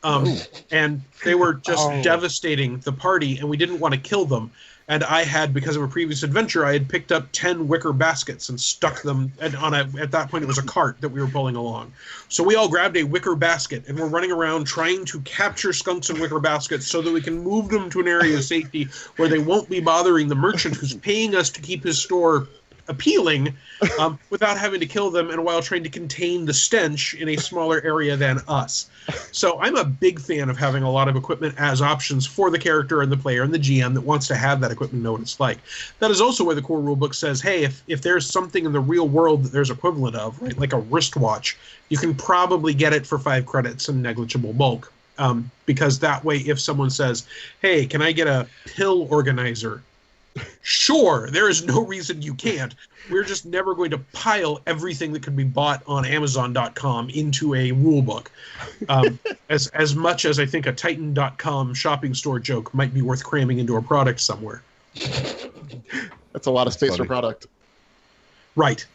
And they were just devastating the party, and we didn't want to kill them. And I had, because of a previous adventure, I had picked up 10 wicker baskets and stuck them at that point it was a cart that we were pulling along. So we all grabbed a wicker basket and we're running around trying to capture skunks in wicker baskets so that we can move them to an area of safety where they won't be bothering the merchant who's paying us to keep his store appealing without having to kill them, and while trying to contain the stench in a smaller area than us. So I'm a big fan of having a lot of equipment as options for the character and the player and the GM that wants to have that equipment, know what it's like. That is also where the core rulebook says, hey, if there's something in the real world that there's equivalent of, right, like a wristwatch, you can probably get it for 5 credits in negligible bulk. Because that way, if someone says, hey, can I get a pill organizer? Sure, there is no reason you can't. We're just never going to pile everything that could be bought on Amazon.com into a rule book. As much as I think a Titan.com shopping store joke might be worth cramming into a product somewhere. That's a lot of space for product. Right.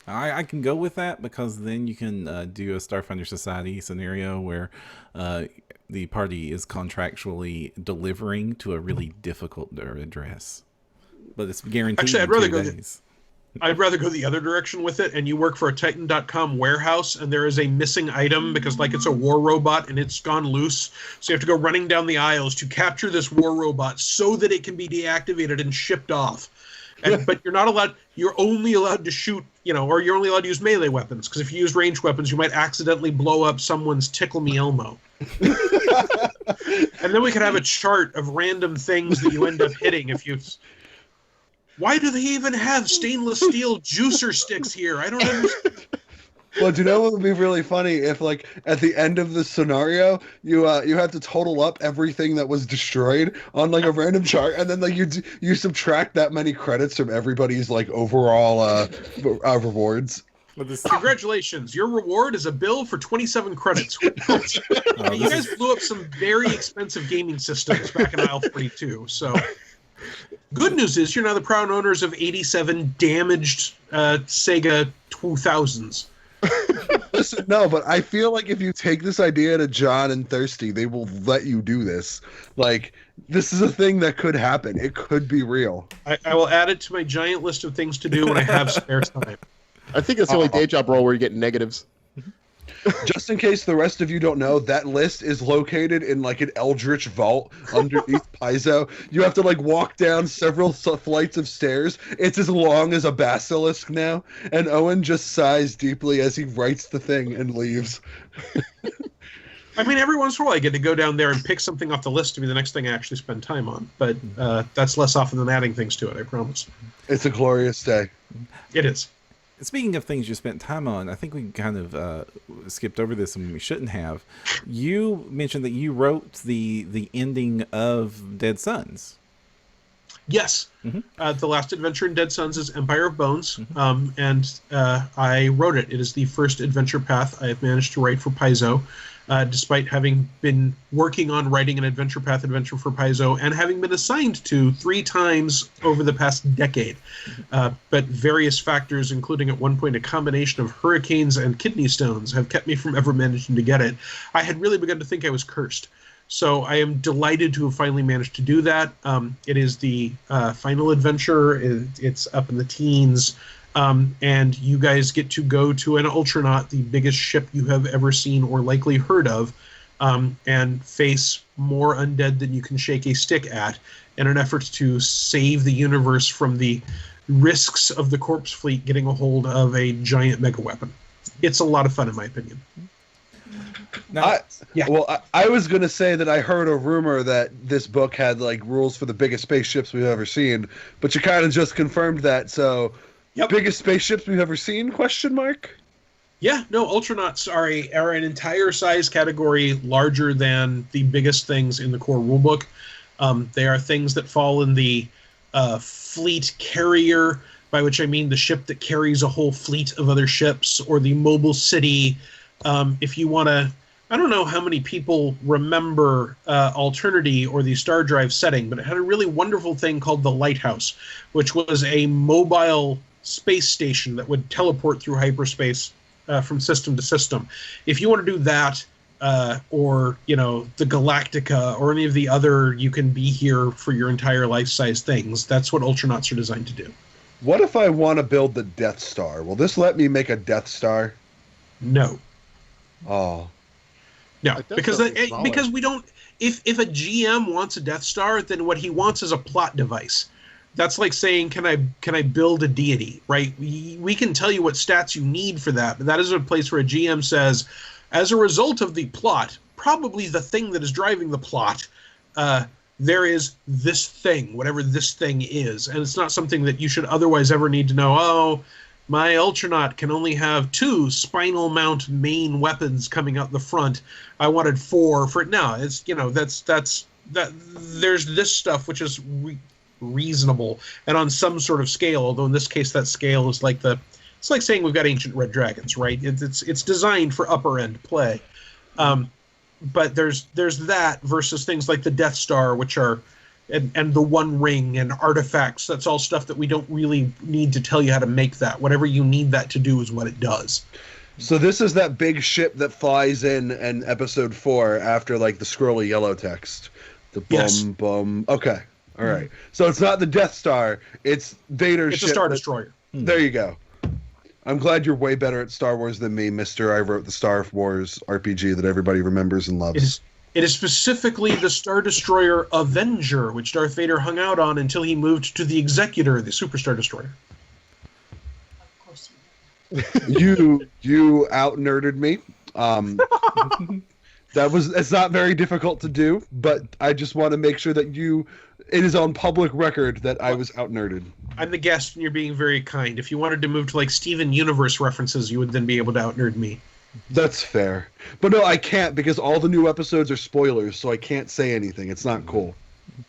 I can go with that, because then you can do a Starfinder Society scenario where the party is contractually delivering to a really difficult address, but it's guaranteed. Actually, I'd rather go the other direction with it, and you work for a Titan.com warehouse, and there is a missing item because, like, it's a war robot and it's gone loose. So you have to go running down the aisles to capture this war robot so that it can be deactivated and shipped off. But you're not allowed. You're only allowed to shoot, or you're only allowed to use melee weapons, because if you use ranged weapons, you might accidentally blow up someone's Tickle Me Elmo. And then we could have a chart of random things that you end up hitting if you. Why do they even have stainless steel juicer sticks here? I don't understand. Well, do you know what would be really funny if, like, at the end of the scenario, you have to total up everything that was destroyed on like a random chart, and then like you subtract that many credits from everybody's like overall rewards. But this, Congratulations, your reward is a bill for 27 credits. oh, You this guys is, blew up some very expensive gaming systems back in aisle 42. So, good news is you're now the proud owners of 87 damaged Sega 2000s. Listen, no, but I feel like if you take this idea to John and Thirsty, they will let you do this. Like, this is a thing that could happen. It could be real. I will add it to my giant list of things to do when I have spare time. I think it's the only day job role where you get negatives. Just in case the rest of you don't know, that list is located in like an eldritch vault underneath Paizo. You have to like walk down several flights of stairs. It's as long as a basilisk now, and Owen just sighs deeply as he writes the thing and leaves. I mean, every once in a while I get to go down there and pick something off the list to be the next thing I actually spend time on. But that's less often than adding things to it, I promise. It's a glorious day. It is. speaking of things you spent time on, I think we kind of skipped over this and we shouldn't have. You mentioned that you wrote the ending of Dead Sons. Yes. Mm-hmm. The last adventure in Dead Sons is Empire of Bones, and I wrote it. It is the first adventure path I have managed to write for Paizo, despite having been working on writing an adventure path adventure for Paizo and having been assigned to 3 times over the past decade. But various factors, including at one point a combination of hurricanes and kidney stones, have kept me from ever managing to get it. I had really begun to think I was cursed. So I am delighted to have finally managed to do that. It is the final adventure. It's up in the teens. And you guys get to go to an Ultranaut, the biggest ship you have ever seen or likely heard of, and face more undead than you can shake a stick at in an effort to save the universe from the risks of the corpse fleet getting a hold of a giant mega weapon. It's a lot of fun, in my opinion. Now, I was going to say that I heard a rumor that this book had like rules for the biggest spaceships we've ever seen, but you kind of just confirmed that. So, biggest spaceships we've ever seen? Question mark. Yeah, no, Ultranauts are an entire size category larger than the biggest things in the core rulebook. They are things that fall in the fleet carrier, by which I mean the ship that carries a whole fleet of other ships, or the mobile city. If you want to, I don't know how many people remember Alternity or the Star Drive setting, but it had a really wonderful thing called the Lighthouse, which was a mobile space station that would teleport through hyperspace from system to system. If you want to do that, or the Galactica, or any of the other you can be here for your entire life-size things, that's what Ultranauts are designed to do. What if I want to build the Death Star? Will this let me make a Death Star? No. Oh. No, because we don't. If a GM wants a Death Star, then what he wants is a plot device. That's like saying, can I build a deity, right? We can tell you what stats you need for that, but that is a place where a GM says, as a result of the plot, probably the thing that is driving the plot, there is this thing, whatever this thing is, and it's not something that you should otherwise ever need to know. Oh, my Ultranaut can only have 2 spinal mount main weapons coming out the front. I wanted 4 for it. No, it's that's there's this stuff which is reasonable and on some sort of scale. Although in this case, that scale is like it's like saying we've got ancient red dragons, right? It's designed for upper end play. But there's that versus things like the Death Star, which are and the One Ring and artifacts. That's all stuff that we don't really need to tell you how to make that. Whatever you need that to do is what it does. So this is that big ship that flies in episode 4 after like the scrolly yellow text. The bum Yes. bum. Okay. All right. So it's not the Death Star. It's Vader's It's ship. a Star Destroyer. There you go. I'm glad you're way better at Star Wars than me, Mister. I wrote the Star Wars RPG that everybody remembers and loves. It is specifically the Star Destroyer Avenger, which Darth Vader hung out on until he moved to the Executor, the Super Star Destroyer. Of course you You out nerded me. It's not very difficult to do, but I just want to make sure that it is on public record that I was out nerded. I'm the guest, and you're being very kind. If you wanted to move to like Steven Universe references, you would then be able to out-nerd me. That's fair. But no, I can't because all the new episodes are spoilers, so I can't say anything. It's not cool.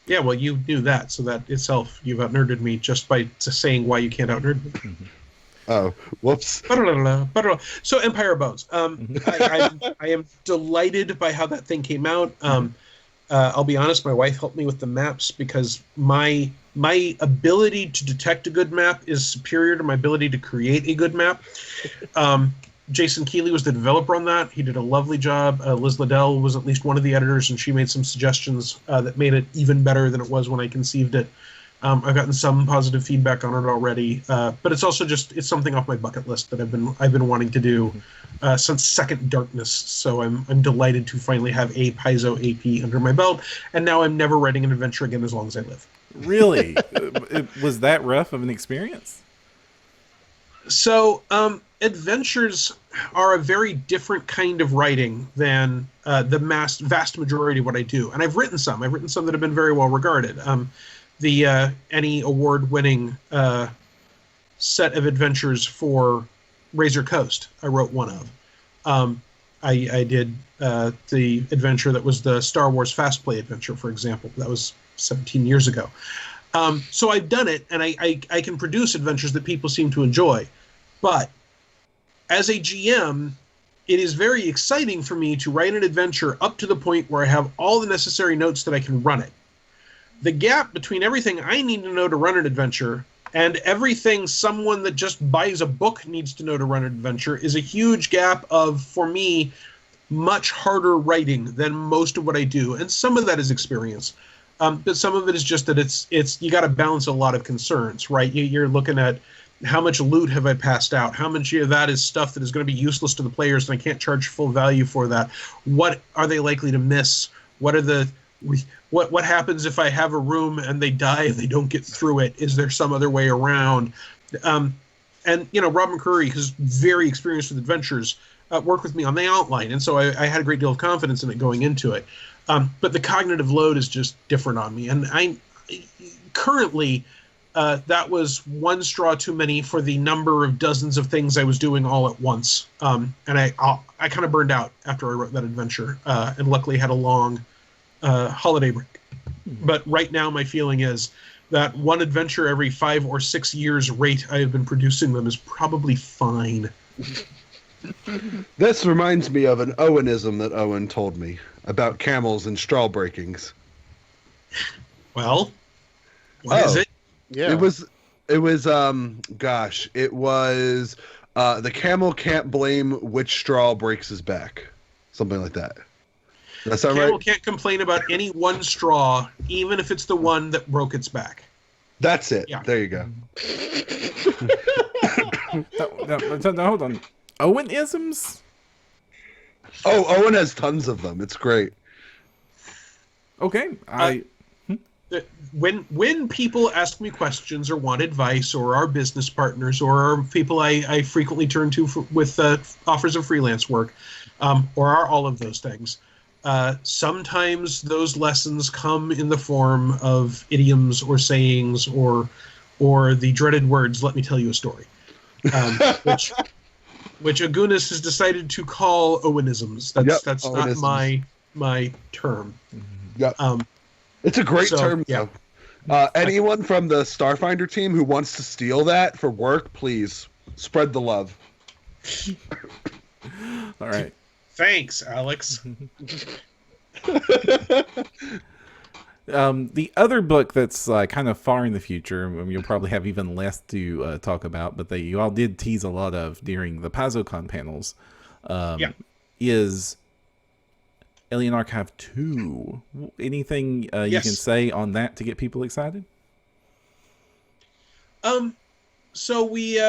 Yeah, well, you knew that, so that itself, you've out-nerded me just by saying why you can't out-nerd me. Oh, whoops. So Empire of Bones. I am delighted by how that thing came out. I'll be honest, my wife helped me with the maps because my ability to detect a good map is superior to my ability to create a good map. Jason Keeley was the developer on that. He did a lovely job. Liz Liddell was at least one of the editors, and she made some suggestions that made it even better than it was when I conceived it. I've gotten some positive feedback on it already, but it's also it's something off my bucket list that I've been wanting to do since Second Darkness. So I'm delighted to finally have a Paizo AP under my belt, and now I'm never writing an adventure again as long as I live. Really? Was that rough of an experience? So adventures are a very different kind of writing than the vast majority of what I do, and I've written some. I've written some that have been very well regarded. The Any award-winning set of adventures for Razor Coast, I wrote one of. I did the adventure that was the Star Wars Fast Play adventure, for example. That was 17 years ago. So I've done it, and I can produce adventures that people seem to enjoy. But as a GM, it is very exciting for me to write an adventure up to the point where I have all the necessary notes that I can run it. The gap between everything I need to know to run an adventure and everything someone that just buys a book needs to know to run an adventure is a huge gap of, for me, much harder writing than most of what I do. And some of that is experience. But some of it is just that it's you got to balance a lot of concerns, right? You're looking at how much loot have I passed out? How much of that is stuff that is going to be useless to the players and I can't charge full value for that? What are they likely to miss? What happens if I have a room and they die and they don't get through it? Is there some other way around? And Rob McCurry, who's very experienced with adventures, worked with me on the outline, and so I had a great deal of confidence in it going into it. But the cognitive load is just different on me, and I currently that was one straw too many for the number of dozens of things I was doing all at once. And I kind of burned out after I wrote that adventure, and luckily had a long holiday break. But right now my feeling is that one adventure every 5 or 6 years rate I have been producing them is probably fine. This reminds me of an Owenism that Owen told me about camels and straw breakings. Well, what is it? Yeah. It was the camel can't blame which straw breaks his back. Something like that. Does that sound Camel right? can't complain about any one straw, even if it's the one that broke its back. That's it. Yeah. There you go. No, hold on. Owen-isms? Oh, Owen has tons of them. It's great. Okay. When people ask me questions or want advice or are business partners or are people I frequently turn to with offers of freelance work, or are all of those things, sometimes those lessons come in the form of idioms or sayings or the dreaded words, let me tell you a story, which Agunas has decided to call Owenisms. That's Owenisms. not my term. Yep. It's a great term, yeah. though. Anyone from the Starfinder team who wants to steal that for work, please spread the love. All right. Thanks, Alex. The other book that's kind of far in the future, you'll probably have even less to talk about, but you all did tease a lot of during the PaizoCon panels, is Alien Archive 2. Anything you can say on that to get people excited? So we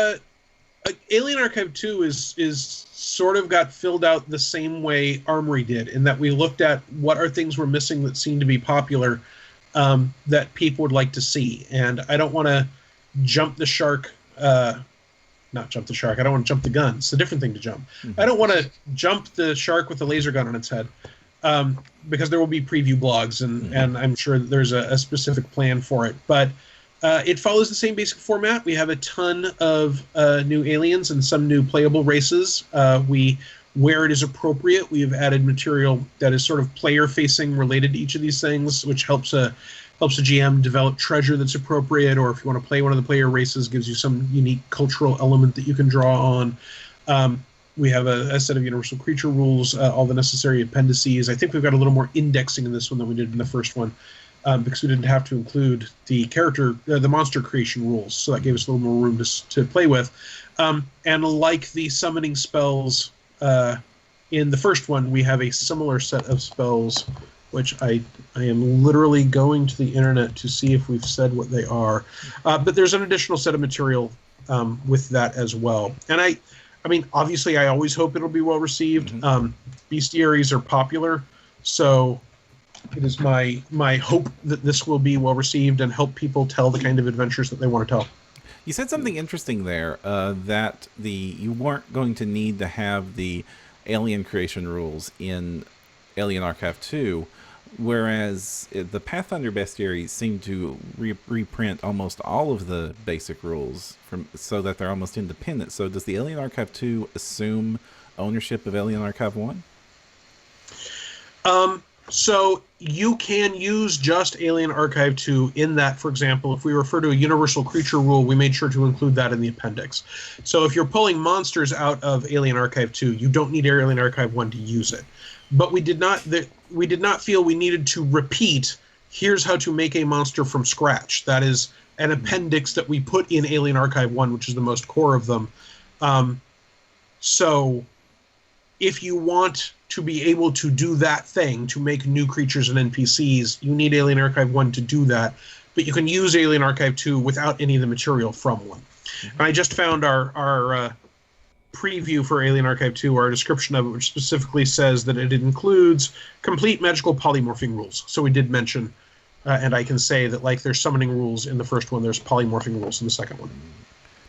Alien Archive 2 is sort of got filled out the same way Armory did, in that we looked at what are things we're missing that seem to be popular, that people would like to see. And I don't want to jump the shark, not jump the shark, I don't want to jump the gun. It's a different thing to jump. I don't want to jump the shark with a laser gun on its head, because there will be preview blogs, and I'm sure that there's a specific plan for it. But It follows the same basic format. We have a ton of new aliens and some new playable races. Where it is appropriate, we have added material that is sort of player-facing related to each of these things, which helps a GM develop treasure that's appropriate, or if you want to play one of the player races, gives you some unique cultural element that you can draw on. We have a set of universal creature rules, all the necessary appendices. I think we've got a little more indexing in this one than we did in the first one, because we didn't have to include the monster creation rules, so that gave us a little more room to play with. And like the summoning spells in the first one, we have a similar set of spells, which I am literally going to the internet to see if we've said what they are. But there's an additional set of material with that as well. And I mean, obviously, I always hope it'll be well received. Bestiaries are popular, so it is my hope that this will be well received and help people tell the kind of adventures that they want to tell. You said something interesting there, that you weren't going to need to have the alien creation rules in Alien Archive 2, whereas the Pathfinder Bestiaries seem to reprint almost all of the basic rules so that they're almost independent. So does the Alien Archive 2 assume ownership of Alien Archive 1? So you can use just Alien Archive 2 in that, for example, if we refer to a universal creature rule, we made sure to include that in the appendix. So if you're pulling monsters out of Alien Archive 2, you don't need Alien Archive 1 to use it. But we did not feel we needed to repeat, here's how to make a monster from scratch. That is an appendix that we put in Alien Archive 1, which is the most core of them. So if you want to be able to do that thing, to make new creatures and NPCs, you need Alien Archive 1 to do that. But you can use Alien Archive 2 without any of the material from 1. And I just found our preview for Alien Archive 2, our description of it, which specifically says that it includes complete magical polymorphing rules. So we did mention, and I can say that like there's summoning rules in the first one, there's polymorphing rules in the second one.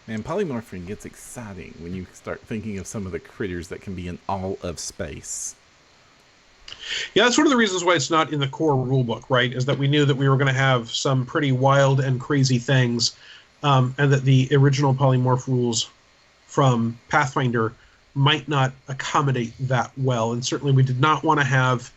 Man, polymorphing gets exciting when you start thinking of some of the critters that can be in all of space. Yeah, that's one of the reasons why it's not in the core rulebook, right? Is that we knew that we were going to have some pretty wild and crazy things, and that the original polymorph rules from Pathfinder might not accommodate that well. And certainly we did not want to have,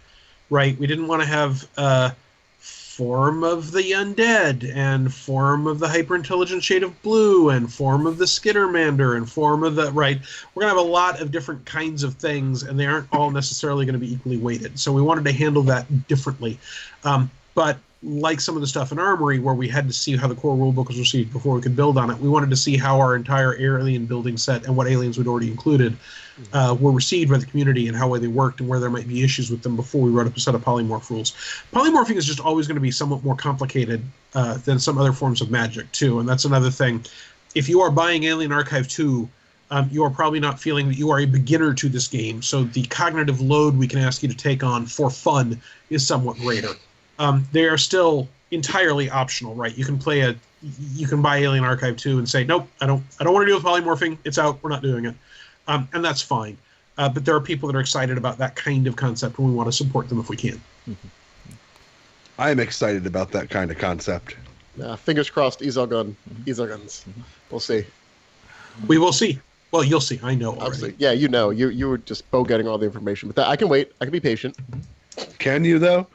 right, we didn't want to have form of the undead, and form of the hyper-intelligent shade of blue, and form of the Skittermander, and form of the, right, we're going to have a lot of different kinds of things, and they aren't all necessarily going to be equally weighted. So we wanted to handle that differently. But like some of the stuff in Armory, where we had to see how the core rulebook was received before we could build on it, we wanted to see how our entire alien building set and what aliens we'd already included were received by the community, and how well they worked, and where there might be issues with them before we wrote up a set of polymorph rules. Polymorphing is just always going to be somewhat more complicated than some other forms of magic, too, and that's another thing. If you are buying Alien Archive 2, you are probably not feeling that you are a beginner to this game, so the cognitive load we can ask you to take on for fun is somewhat greater. They are still entirely optional, right? You can buy Alien Archive 2 and say, nope, I don't want to deal with polymorphing. It's out. We're not doing it. And that's fine. But there are people that are excited about that kind of concept, and we want to support them if we can. I am excited about that kind of concept. Fingers crossed, Ezelguns. We'll see. We will see. Well, you'll see. I know already. Obviously. Yeah, you know. You were just getting all the information. But I can wait. I can be patient. Can you, though?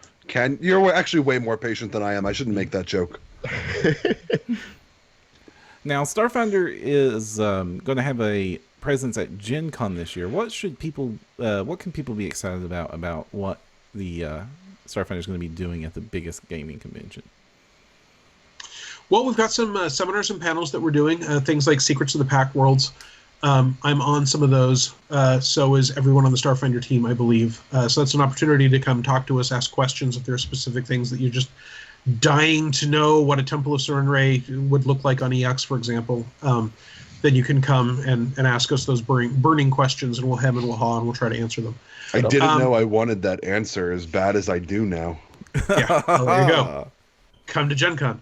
You're actually way more patient than I am. I shouldn't make that joke. Now, Starfinder is going to have a presence at Gen Con this year. What can people be excited about what the Starfinder is going to be doing at the biggest gaming convention? Well, we've got some seminars and panels that we're doing, things like Secrets of the Pack Worlds. I'm on some of those. So is everyone on the Starfinder team, I believe. So that's an opportunity to come talk to us, ask questions if there are specific things that you're just dying to know what a Temple of Serenray would look like on EX, for example. Then you can come and ask us those burning questions, and we'll hem and we'll haw, and we'll try to answer them. I didn't know I wanted that answer as bad as I do now. Yeah, well, there you go. Come to Gen Con.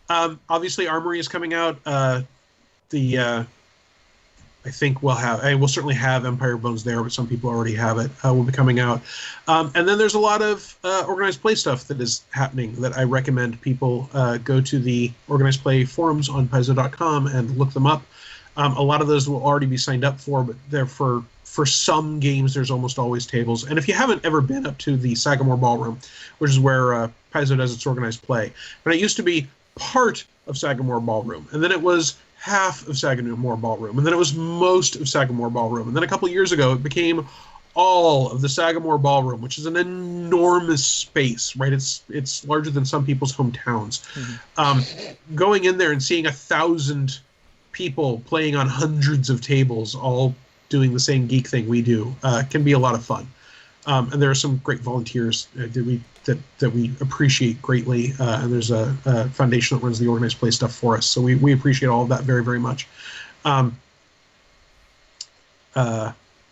Obviously, Armory is coming out. I think we'll certainly have Empire Bones there, but some people already have it. Will be coming out, and then there's a lot of organized play stuff that is happening that I recommend people go to the organized play forums on Paizo.com and look them up. A lot of those will already be signed up for, but they're for some games. There's almost always tables, and if you haven't ever been up to the Sagamore Ballroom, which is where Paizo does its organized play, but it used to be part of Sagamore Ballroom, and then it was half of Sagamore Ballroom, and then it was most of Sagamore Ballroom, and then a couple years ago it became all of the Sagamore Ballroom, which is an enormous space, right? It's larger than some people's hometowns. Going in there and seeing 1,000 people playing on hundreds of tables, all doing the same geek thing we do, can be a lot of fun. And there are some great volunteers that we appreciate greatly, and there's a foundation that runs the organized play stuff for us, so we appreciate all of that very, very much.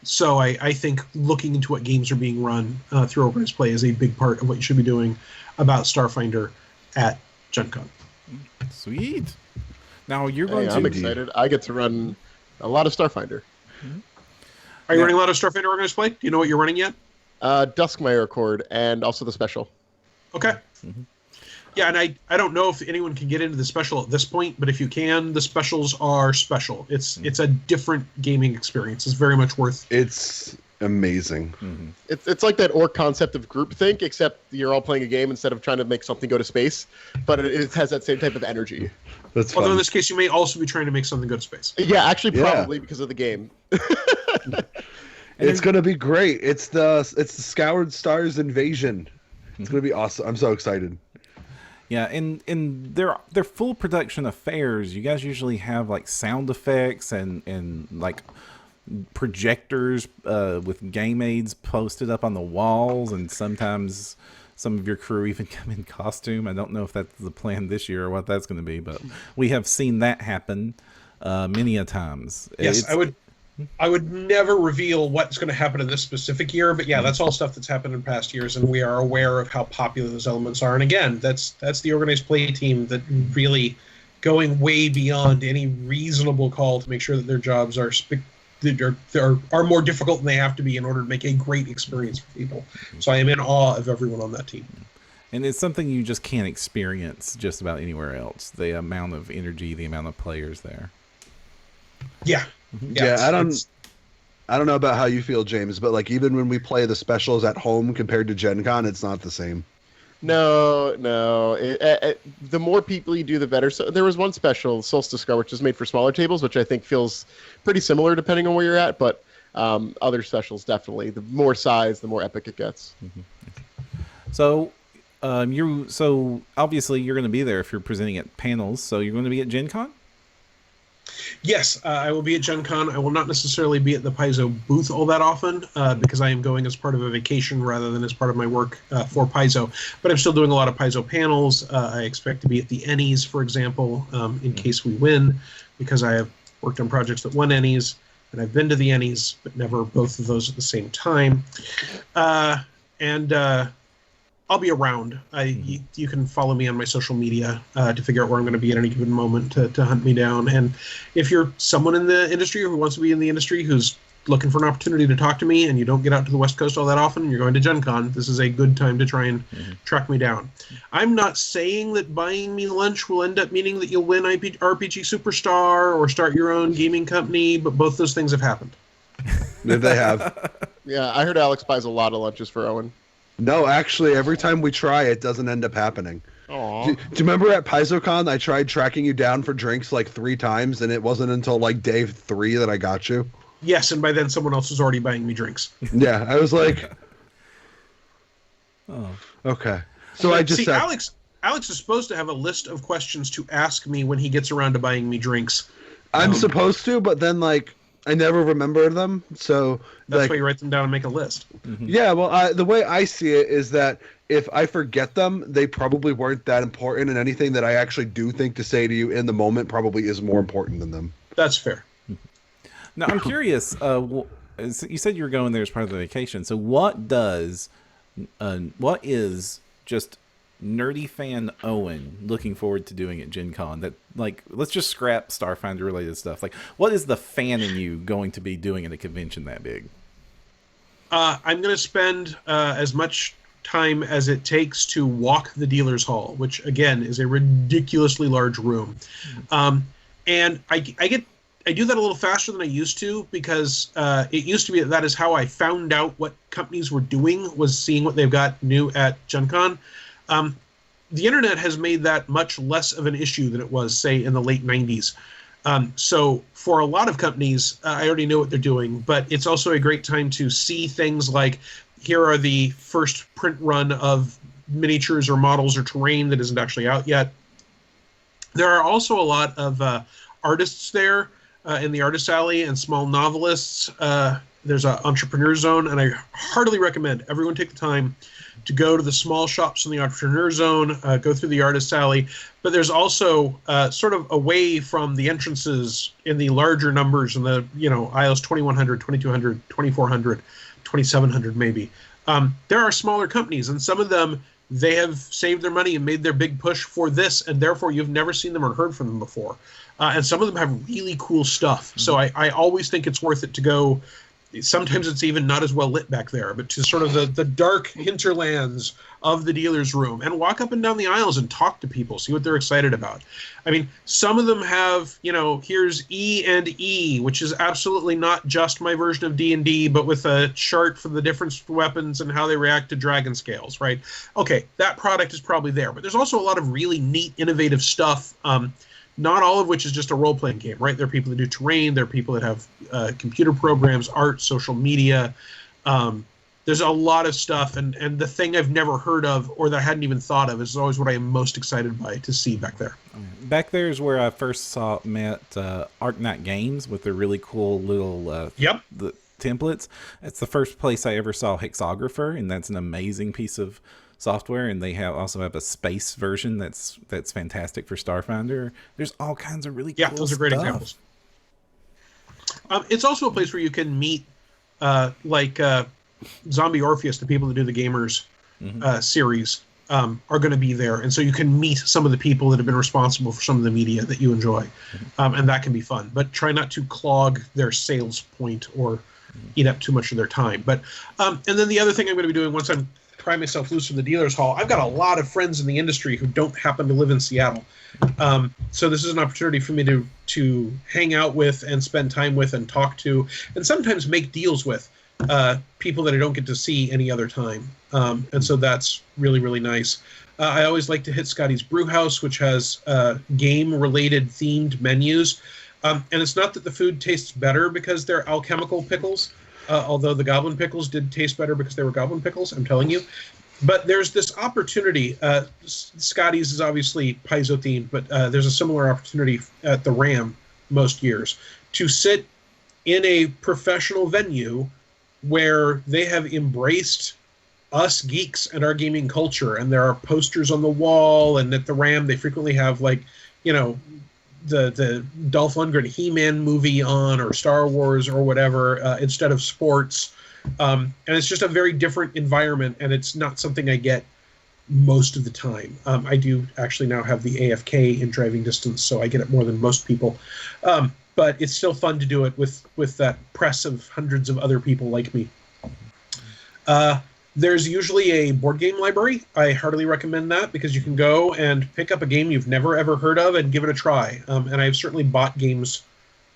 So I think looking into what games are being run through organized play is a big part of what you should be doing about Starfinder at Gen Con. Sweet. Now you're going to... I'm excited. I get to run a lot of Starfinder. Are you running a lot of Starfinder organized play? Do you know what you're running yet? Duskmire Accord, and also the special. Okay. Yeah, and I don't know if anyone can get into the special at this point, but if you can, the specials are special. It's a different gaming experience. It's very much worth... It's amazing. It's like that orc concept of groupthink, except you're all playing a game instead of trying to make something go to space, but it has that same type of energy. That's Although fun. in this case, you may also be trying to make something go to space. Yeah, actually, probably because of the game. It's gonna be great. It's the Scoured Stars invasion. It's gonna be awesome. I'm so excited. Yeah, and they're full production affairs. You guys usually have like sound effects and like projectors with game aids posted up on the walls, and sometimes some of your crew even come in costume. I don't know if that's the plan this year or what that's going to be, but we have seen that happen many a times. Yes, I would never reveal what's going to happen in this specific year, but yeah, that's all stuff that's happened in past years, and we are aware of how popular those elements are. And again, that's the organized play team that really going way beyond any reasonable call to make sure that their jobs are more difficult than they have to be in order to make a great experience for people. So I am in awe of everyone on that team. And it's something you just can't experience just about anywhere else. The amount of energy, the amount of players there. Yeah. Yeah, I don't know about how you feel, James, but like even when we play the specials at home compared to Gen Con, it's not the same. No. The more people you do, the better. So there was one special, Solstice Scar, which is made for smaller tables, which I think feels pretty similar depending on where you're at. But other specials, definitely. The more size, the more epic it gets. So, obviously you're going to be there if you're presenting at panels. So you're going to be at Gen Con? Yes, I will be at Gen Con. I will not necessarily be at the Paizo booth all that often because I am going as part of a vacation rather than as part of my work for Paizo. But I'm still doing a lot of Paizo panels. I expect to be at the Ennies, for example, in case we win, because I have worked on projects that won Ennies, and I've been to the Ennies, but never both of those at the same time. I'll be around. You can follow me on my social media to figure out where I'm going to be at any given moment to hunt me down. And if you're someone in the industry or who wants to be in the industry who's looking for an opportunity to talk to me and you don't get out to the West Coast all that often, you're going to Gen Con, this is a good time to try and track me down. I'm not saying that buying me lunch will end up meaning that you'll win RPG Superstar or start your own gaming company, but both those things have happened. They have. Yeah, I heard Alex buys a lot of lunches for Owen. No, actually, every time we try, it doesn't end up happening. Aww. Do you remember at PaizoCon, I tried tracking you down for drinks like 3 times, and it wasn't until like day 3 that I got you? Yes, and by then someone else was already buying me drinks. Yeah, I was like... Oh. Okay. So I just... Alex is supposed to have a list of questions to ask me when he gets around to buying me drinks. I'm supposed to, but then, like... I never remember them, so... That's like, why you write them down and make a list. Yeah, well, the way I see it is that if I forget them, they probably weren't that important, and anything that I actually do think to say to you in the moment probably is more important than them. That's fair. Now, I'm curious. You said you were going there as part of the vacation. So what is just nerdy fan Owen looking forward to doing at Gen Con? That, like, let's just scrap Starfinder related stuff. Like, what is the fan in you going to be doing at a convention that big? I'm going to spend as much time as it takes to walk the dealer's hall, which again is a ridiculously large room. And I do that a little faster than I used to, because it used to be that is how I found out what companies were doing, was seeing what they've got new at Gen Con. The internet has made that much less of an issue than it was, say, in the late 90s. So for a lot of companies, I already know what they're doing, but it's also a great time to see things like, here are the first print run of miniatures or models or terrain that isn't actually out yet. There are also a lot of artists there in the artist alley, and small novelists. There's an entrepreneur zone, and I heartily recommend everyone take the time to go to the small shops in the entrepreneur zone, go through the artist alley. But there's also sort of away from the entrances in the larger numbers in the aisles 2100, 2200, 2400, 2700 maybe. There are smaller companies, and some of them, they have saved their money and made their big push for this, and therefore you've never seen them or heard from them before. And some of them have really cool stuff. So I always think it's worth it to go. Sometimes it's even not as well lit back there, but to sort of the dark hinterlands of the dealer's room, and walk up and down the aisles and talk to people, see what they're excited about. I mean, some of them have, here's E&E, which is absolutely not just my version of D&D, but with a chart for the different weapons and how they react to dragon scales, right? Okay, that product is probably there, but there's also a lot of really neat, innovative stuff, not all of which is just a role-playing game, right? There are people that do terrain. There are people that have computer programs, art, social media. There's a lot of stuff, and the thing I've never heard of or that I hadn't even thought of is always what I am most excited by to see back there. Back there is where I first met Arc Knight Games with their really cool little the templates. It's the first place I ever saw Hexographer, and that's an amazing piece of software, and they also have a space version that's fantastic for Starfinder. There's all kinds of really cool those are great stuff. examples. It's also a place where you can meet Zombie Orpheus, the people that do the Gamers series, are going to be there, and so you can meet some of the people that have been responsible for some of the media that you enjoy, and that can be fun. But try not to clog their sales point or eat up too much of their time. But and then the other thing I'm going to be doing once I'm pry myself loose from the dealer's hall, I've got a lot of friends in the industry who don't happen to live in Seattle. So this is an opportunity for me to hang out with and spend time with and talk to, and sometimes make deals with people that I don't get to see any other time. And so that's really, really nice. I always like to hit Scotty's Brewhouse, which has game-related themed menus. And it's not that the food tastes better because they're alchemical pickles, although the goblin pickles did taste better because they were goblin pickles, I'm telling you. But there's this opportunity. Scotty's is obviously Paizo-themed, but there's a similar opportunity at the Ram most years to sit in a professional venue where they have embraced us geeks and our gaming culture, and there are posters on the wall, and at the Ram they frequently have the Dolph Lundgren He-Man movie on, or Star Wars or whatever, instead of sports. And it's just a very different environment, and it's not something I get most of the time. I do actually now have the AFK in driving distance, so I get it more than most people. But it's still fun to do it with that press of hundreds of other people like me. There's usually a board game library. I heartily recommend that, because you can go and pick up a game you've never ever heard of and give it a try. And I've certainly bought games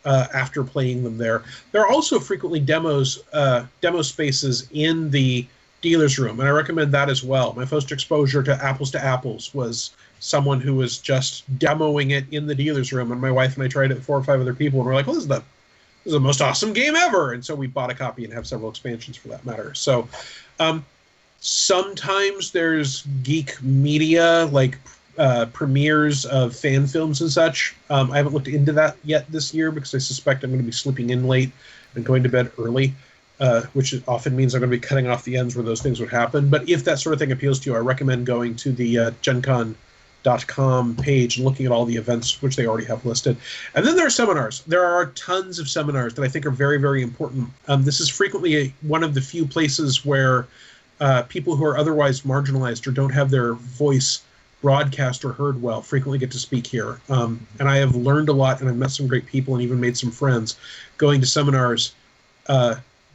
after playing them there. There are also frequently demo spaces in the dealer's room, and I recommend that as well. My first exposure to Apples was someone who was just demoing it in the dealer's room, and my wife and I tried it with 4 or 5 other people, and we're like, well, this is the most awesome game ever. And so we bought a copy and have several expansions for that matter. So sometimes there's geek media, like premieres of fan films and such. I haven't looked into that yet this year because I suspect I'm going to be sleeping in late and going to bed early, which often means I'm going to be cutting off the ends where those things would happen. But if that sort of thing appeals to you, I recommend going to the GenCon.com page and looking at all the events, which they already have listed. And then there are seminars. There are tons of seminars that I think are very, very important. This is frequently one of the few places where people who are otherwise marginalized or don't have their voice broadcast or heard well frequently get to speak here. And I have learned a lot, and I've met some great people and even made some friends going to seminars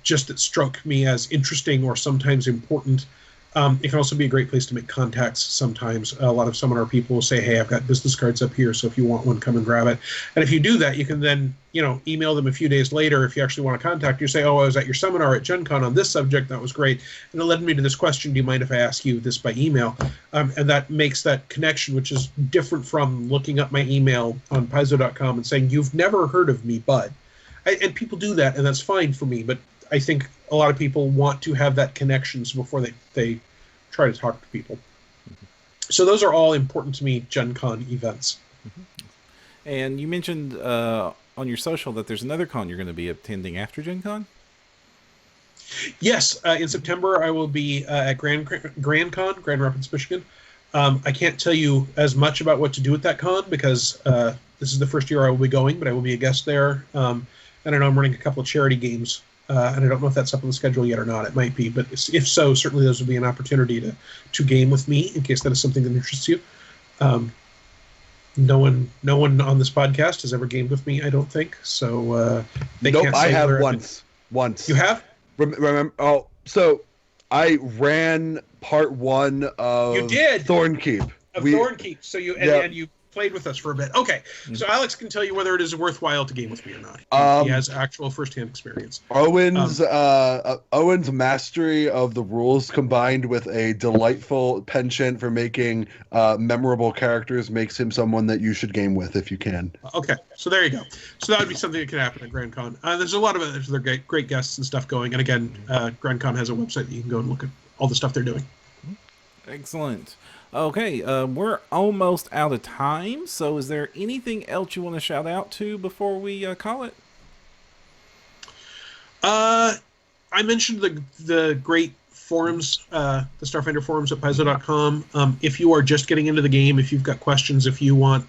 just that struck me as interesting or sometimes important. It can also be a great place to make contacts sometimes. A lot of seminar people will say, hey, I've got business cards up here, so if you want one, come and grab it. And if you do that, you can then, email them a few days later if you actually want to contact you. Say, oh, I was at your seminar at Gen Con on this subject. That was great. And it led me to this question. Do you mind if I ask you this by email? And that makes that connection, which is different from looking up my email on Paizo.com and saying, you've never heard of me, bud. And people do that, and that's fine for me, but I think a lot of people want to have that connection before they try to talk to people. So those are all important to me, Gen Con events. And you mentioned on your social that there's another con you're going to be attending after Gen Con? Yes, in September I will be at Grand Con, Grand Rapids, Michigan. I can't tell you as much about what to do at that con because this is the first year I will be going, but I will be a guest there. And I know I'm running a couple of charity games. And I don't know if that's up on the schedule yet or not. It might be, but if so, certainly those would be an opportunity to game with me in case that is something that interests you. No one on this podcast has ever gamed with me, I don't think. So they nope, can't I say have whether once. You have? Remember? Oh, so I ran part 1 of You did. Thornkeep. Thornkeep. So and you played with us for a bit. Okay, so Alex can tell you whether it is worthwhile to game with me or not. He has actual first-hand experience. Owen's mastery of the rules combined with a delightful penchant for making memorable characters makes him someone that you should game with if you can. Okay, so there you go. So that would be something that could happen at Grand Con. There's a lot of other great guests and stuff going. And again, Grand Con has a website that you can go and look at all the stuff they're doing. Excellent. Okay, we're almost out of time, so is there anything else you want to shout out to before we call it? I mentioned the great forums, the Starfinder forums at Paizo.com. If you are just getting into the game, if you've got questions, if you want,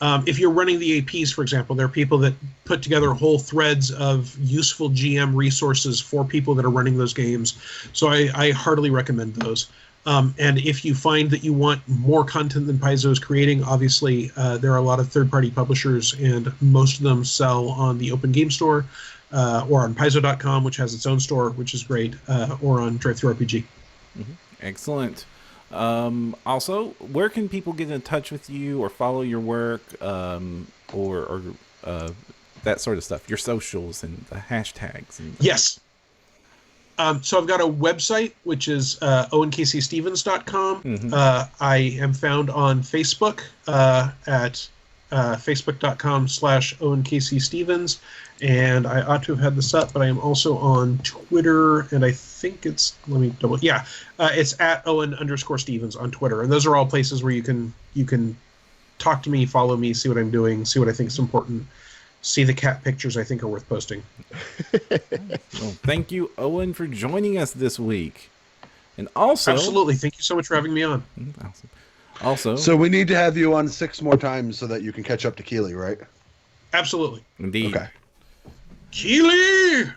if you're running the APs, for example, there are people that put together whole threads of useful GM resources for people that are running those games. So I heartily recommend those. And if you find that you want more content than Paizo is creating, obviously there are a lot of third-party publishers, and most of them sell on the Open Game Store or on Paizo.com, which has its own store, which is great, or on DriveThruRPG. Excellent. Also, where can people get in touch with you or follow your work or that sort of stuff? Your socials and the hashtags. Yes. So I've got a website, which is owenkcstevens.com. I am found on Facebook at facebook.com/owenkcstevens. And I ought to have had this up, but I am also on Twitter, and I think it's, let me double, yeah, it's at Owen_Stevens on Twitter. And those are all places where you can talk to me, follow me, see what I'm doing, see what I think is important. See the cat pictures I think are worth posting. Well, thank you, Owen, for joining us this week. And also... Absolutely. Thank you so much for having me on. Awesome. Also... So we need to have you on 6 more times so that you can catch up to Keely, right? Absolutely. Indeed. Okay. Keely!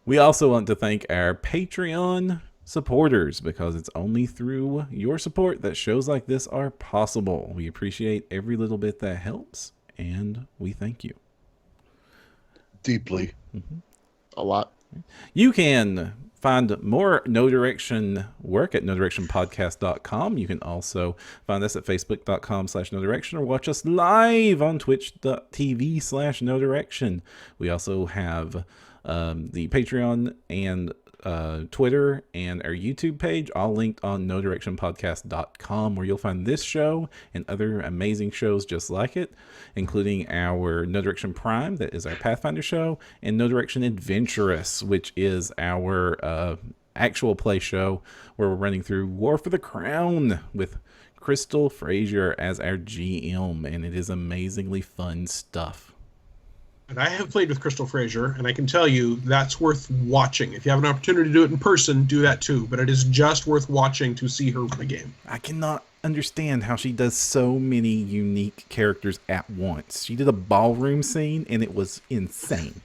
We also want to thank our Patreon supporters, because it's only through your support that shows like this are possible. We appreciate every little bit that helps, and we thank you deeply. A lot. You can find more No Direction work at nodirectionpodcast.com. You can also find us at facebook.com/No Direction, or watch us live on twitch.tv/No Direction. We also have the Patreon and Twitter and our YouTube page, all linked on nodirectionpodcast.com, where you'll find this show and other amazing shows just like it, including our No Direction Prime, that is our Pathfinder show, and No Direction Adventurous, which is our actual play show where we're running through War for the Crown with Crystal Frazier as our GM, and it is amazingly fun stuff. And I have played with Crystal Frazier, and I can tell you that's worth watching. If you have an opportunity to do it in person, do that too. But it is just worth watching to see her run a game. I cannot understand how she does so many unique characters at once. She did a ballroom scene, and it was insane.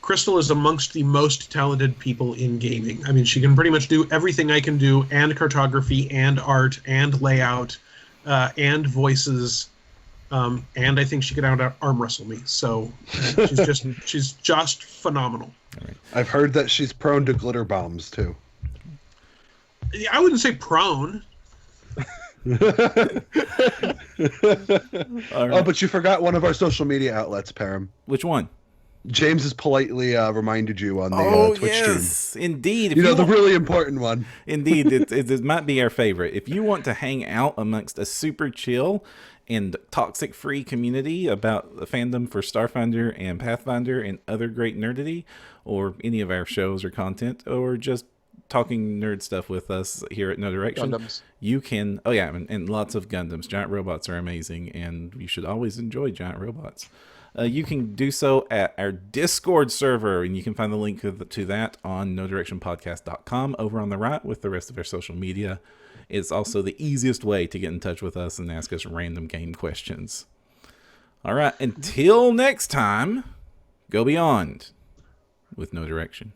Crystal is amongst the most talented people in gaming. I mean, she can pretty much do everything I can do, and cartography, and art, and layout, and voices, and I think she could arm wrestle me. So she's just phenomenal. I've heard that she's prone to glitter bombs too. I wouldn't say prone. Oh, but you forgot one of our social media outlets, Param. Which one? James has politely reminded you on the Twitch stream. Indeed. If You know, the really important one. Indeed, it might be our favorite. If you want to hang out amongst a super chill and toxic-free community about the fandom for Starfinder and Pathfinder and other great nerdity, or any of our shows or content, or just talking nerd stuff with us here at No Direction, Gundams. you can... Oh, yeah, and lots of Gundams. Giant robots are amazing, and you should always enjoy giant robots. You can do so at our Discord server, and you can find the link to that on nodirectionpodcast.com over on the right with the rest of our social media. It's also the easiest way to get in touch with us and ask us random game questions. All right, until next time, go beyond with No Direction.